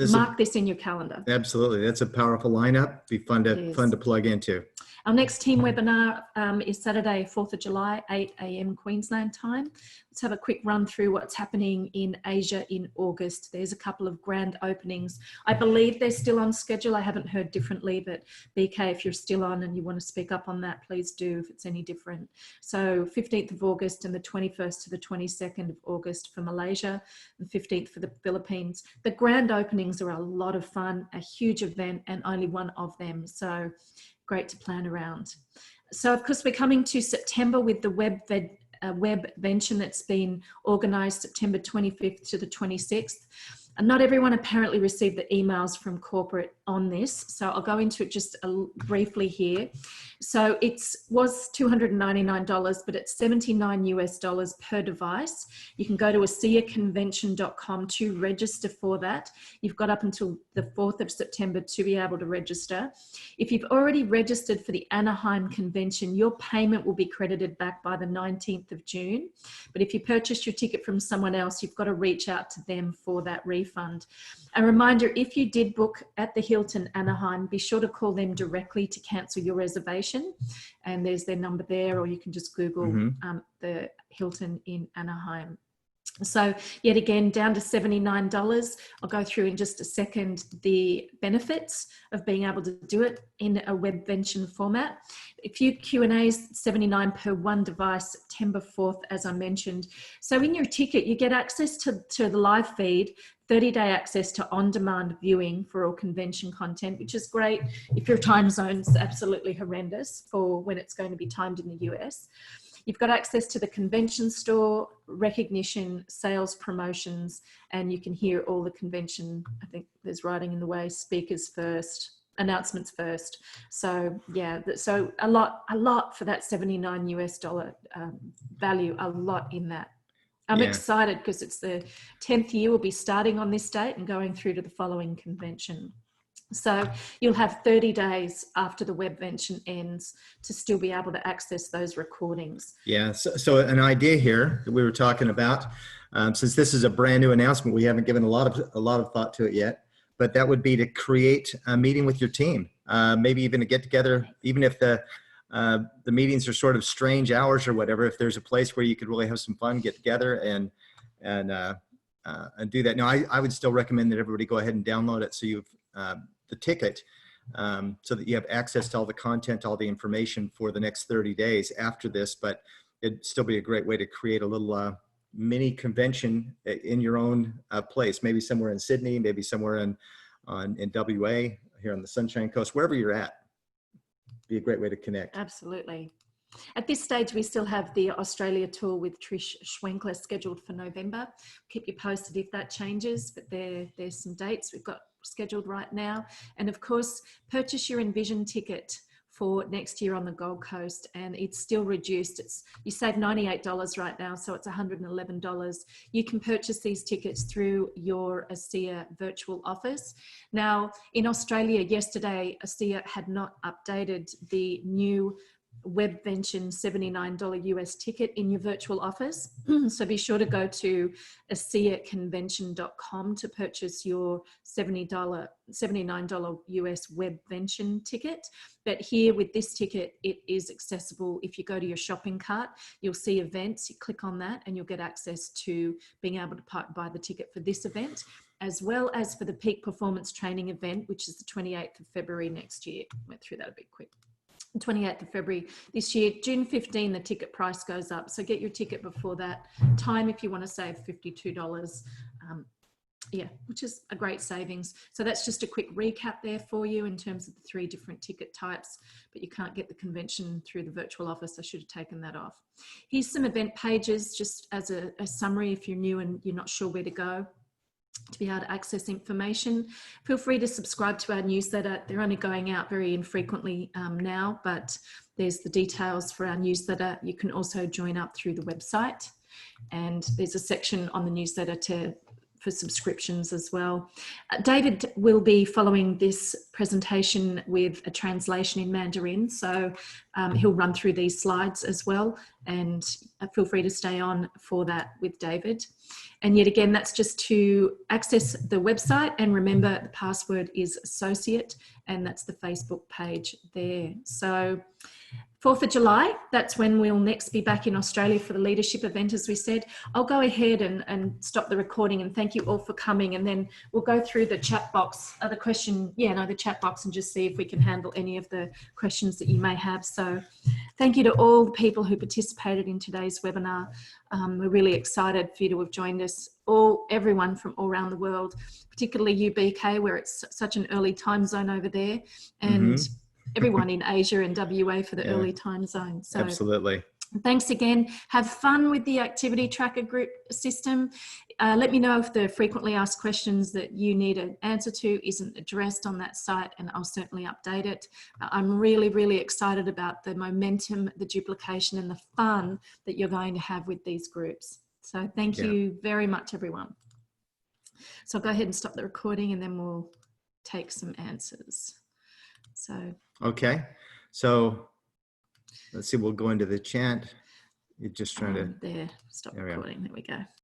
mark this in your calendar. Absolutely, that's a powerful lineup. Be fun to plug into. Our next team webinar is Saturday, 4th of July, 8 a.m. Queensland time. Let's have a quick run through what's happening in Asia in August. There's a couple of grand openings. I believe they're still on schedule. I haven't heard differently, but BK, if you're still on and you want to speak up on that, please do if it's any different. So 15th of August and the 21st to the 22nd of August for Malaysia and 15th for the Philippines. The grand openings are a lot of fun, a huge event, and only one of them. So great to plan around. So of course we're coming to September with the webvention that's been organised September 25th to the 26th. And not everyone apparently received the emails from corporate on this. So I'll go into it just briefly here. So it was $299, but it's $79 US per device. You can go to ASEAconvention.com to register for that. You've got up until the 4th of September to be able to register. If you've already registered for the Anaheim convention, your payment will be credited back by the 19th of June. But if you purchased your ticket from someone else, you've got to reach out to them for that refund. A reminder, if you did book at the Hilton Anaheim, be sure to call them directly to cancel your reservation. And there's their number there, or you can just Google the Hilton in Anaheim. So yet again, down to $79. I'll go through in just a second the benefits of being able to do it in a webvention format. A few Q&As, $79 per one device, September 4th, as I mentioned. So in your ticket, you get access to the live feed, 30-day access to on-demand viewing for all convention content, which is great if your time zone's absolutely horrendous for when it's going to be timed in the US. You've got access to the convention store, recognition, sales, promotions, and you can hear all the convention. I think there's writing in the way, speakers first, announcements first. So yeah, so a lot for that $79 US value, a lot in that. I'm excited because it's the 10th year. We'll be starting on this date and going through to the following convention. So you'll have 30 days after the webvention ends to still be able to access those recordings. Yeah, so an idea here that we were talking about, since this is a brand new announcement, we haven't given a lot of thought to it yet, but that would be to create a meeting with your team, maybe even a get together, even if the meetings are sort of strange hours or whatever, if there's a place where you could really have some fun, get together and do that. Now, I would still recommend that everybody go ahead and download it so you've the ticket so that you have access to all the content, all the information for the next 30 days after this, but it'd still be a great way to create a little mini convention in your own place, maybe somewhere in Sydney, maybe somewhere in WA, here on the Sunshine Coast, wherever you're at. Be a great way to connect. Absolutely. At this stage, we still have the Australia tour with Trish Schwenkler scheduled for November. Keep you posted if that changes, but there's some dates. We've got scheduled right now. And of course, purchase your Envision ticket for next year on the Gold Coast, and it's still reduced. You save $98 right now, so it's $111. You can purchase these tickets through your ASEA virtual office. Now, in Australia yesterday, ASEA had not updated the new Webvention $79 US ticket in your virtual office. So be sure to go to ASEAconvention.com to purchase your $79 US Webvention ticket. But here with this ticket, it is accessible. If you go to your shopping cart, you'll see events. You click on that and you'll get access to being able to buy the ticket for this event, as well as for the Peak Performance Training event, which is the 28th of February next year. Went through that a bit quick. 28th of February this year. June 15, the ticket price goes up. So get your ticket before that time if you want to save $52. Yeah, which is a great savings. So that's just a quick recap there for you in terms of the 3 different ticket types, but you can't get the convention through the virtual office. I should have taken that off. Here's some event pages just as a summary if you're new and you're not sure where to go to be able to access information. Feel free to subscribe to our newsletter. They're only going out very infrequently now, but there's the details for our newsletter. You can also join up through the website, and there's a section on the newsletter for subscriptions as well. David will be following this presentation with a translation in Mandarin, so he'll run through these slides as well, and feel free to stay on for that with David. And yet again, that's just to access the website, and remember the password is associate, and that's the Facebook page there. So 4th of July, that's when we'll next be back in Australia for the leadership event, as we said. I'll go ahead and stop the recording, and thank you all for coming, and then we'll go through the chat box, the chat box, and just see if we can handle any of the questions that you may have. So thank you to all the people who participated in today's webinar. We're really excited for you to have joined us, everyone from all around the world, particularly you, BK, where it's such an early time zone over there, and everyone in Asia and WA for the early time zone. So absolutely. Thanks again. Have fun with the activity tracker group system. Let me know if the frequently asked questions that you need an answer to isn't addressed on that site, and I'll certainly update it. I'm really, really excited about the momentum, the duplication, and the fun that you're going to have with these groups. So thank you very much, everyone. So I'll go ahead and stop the recording, and then we'll take some answers. So. Okay, so let's see, we'll go into the chat. You're just trying to... Stop recording, there we go.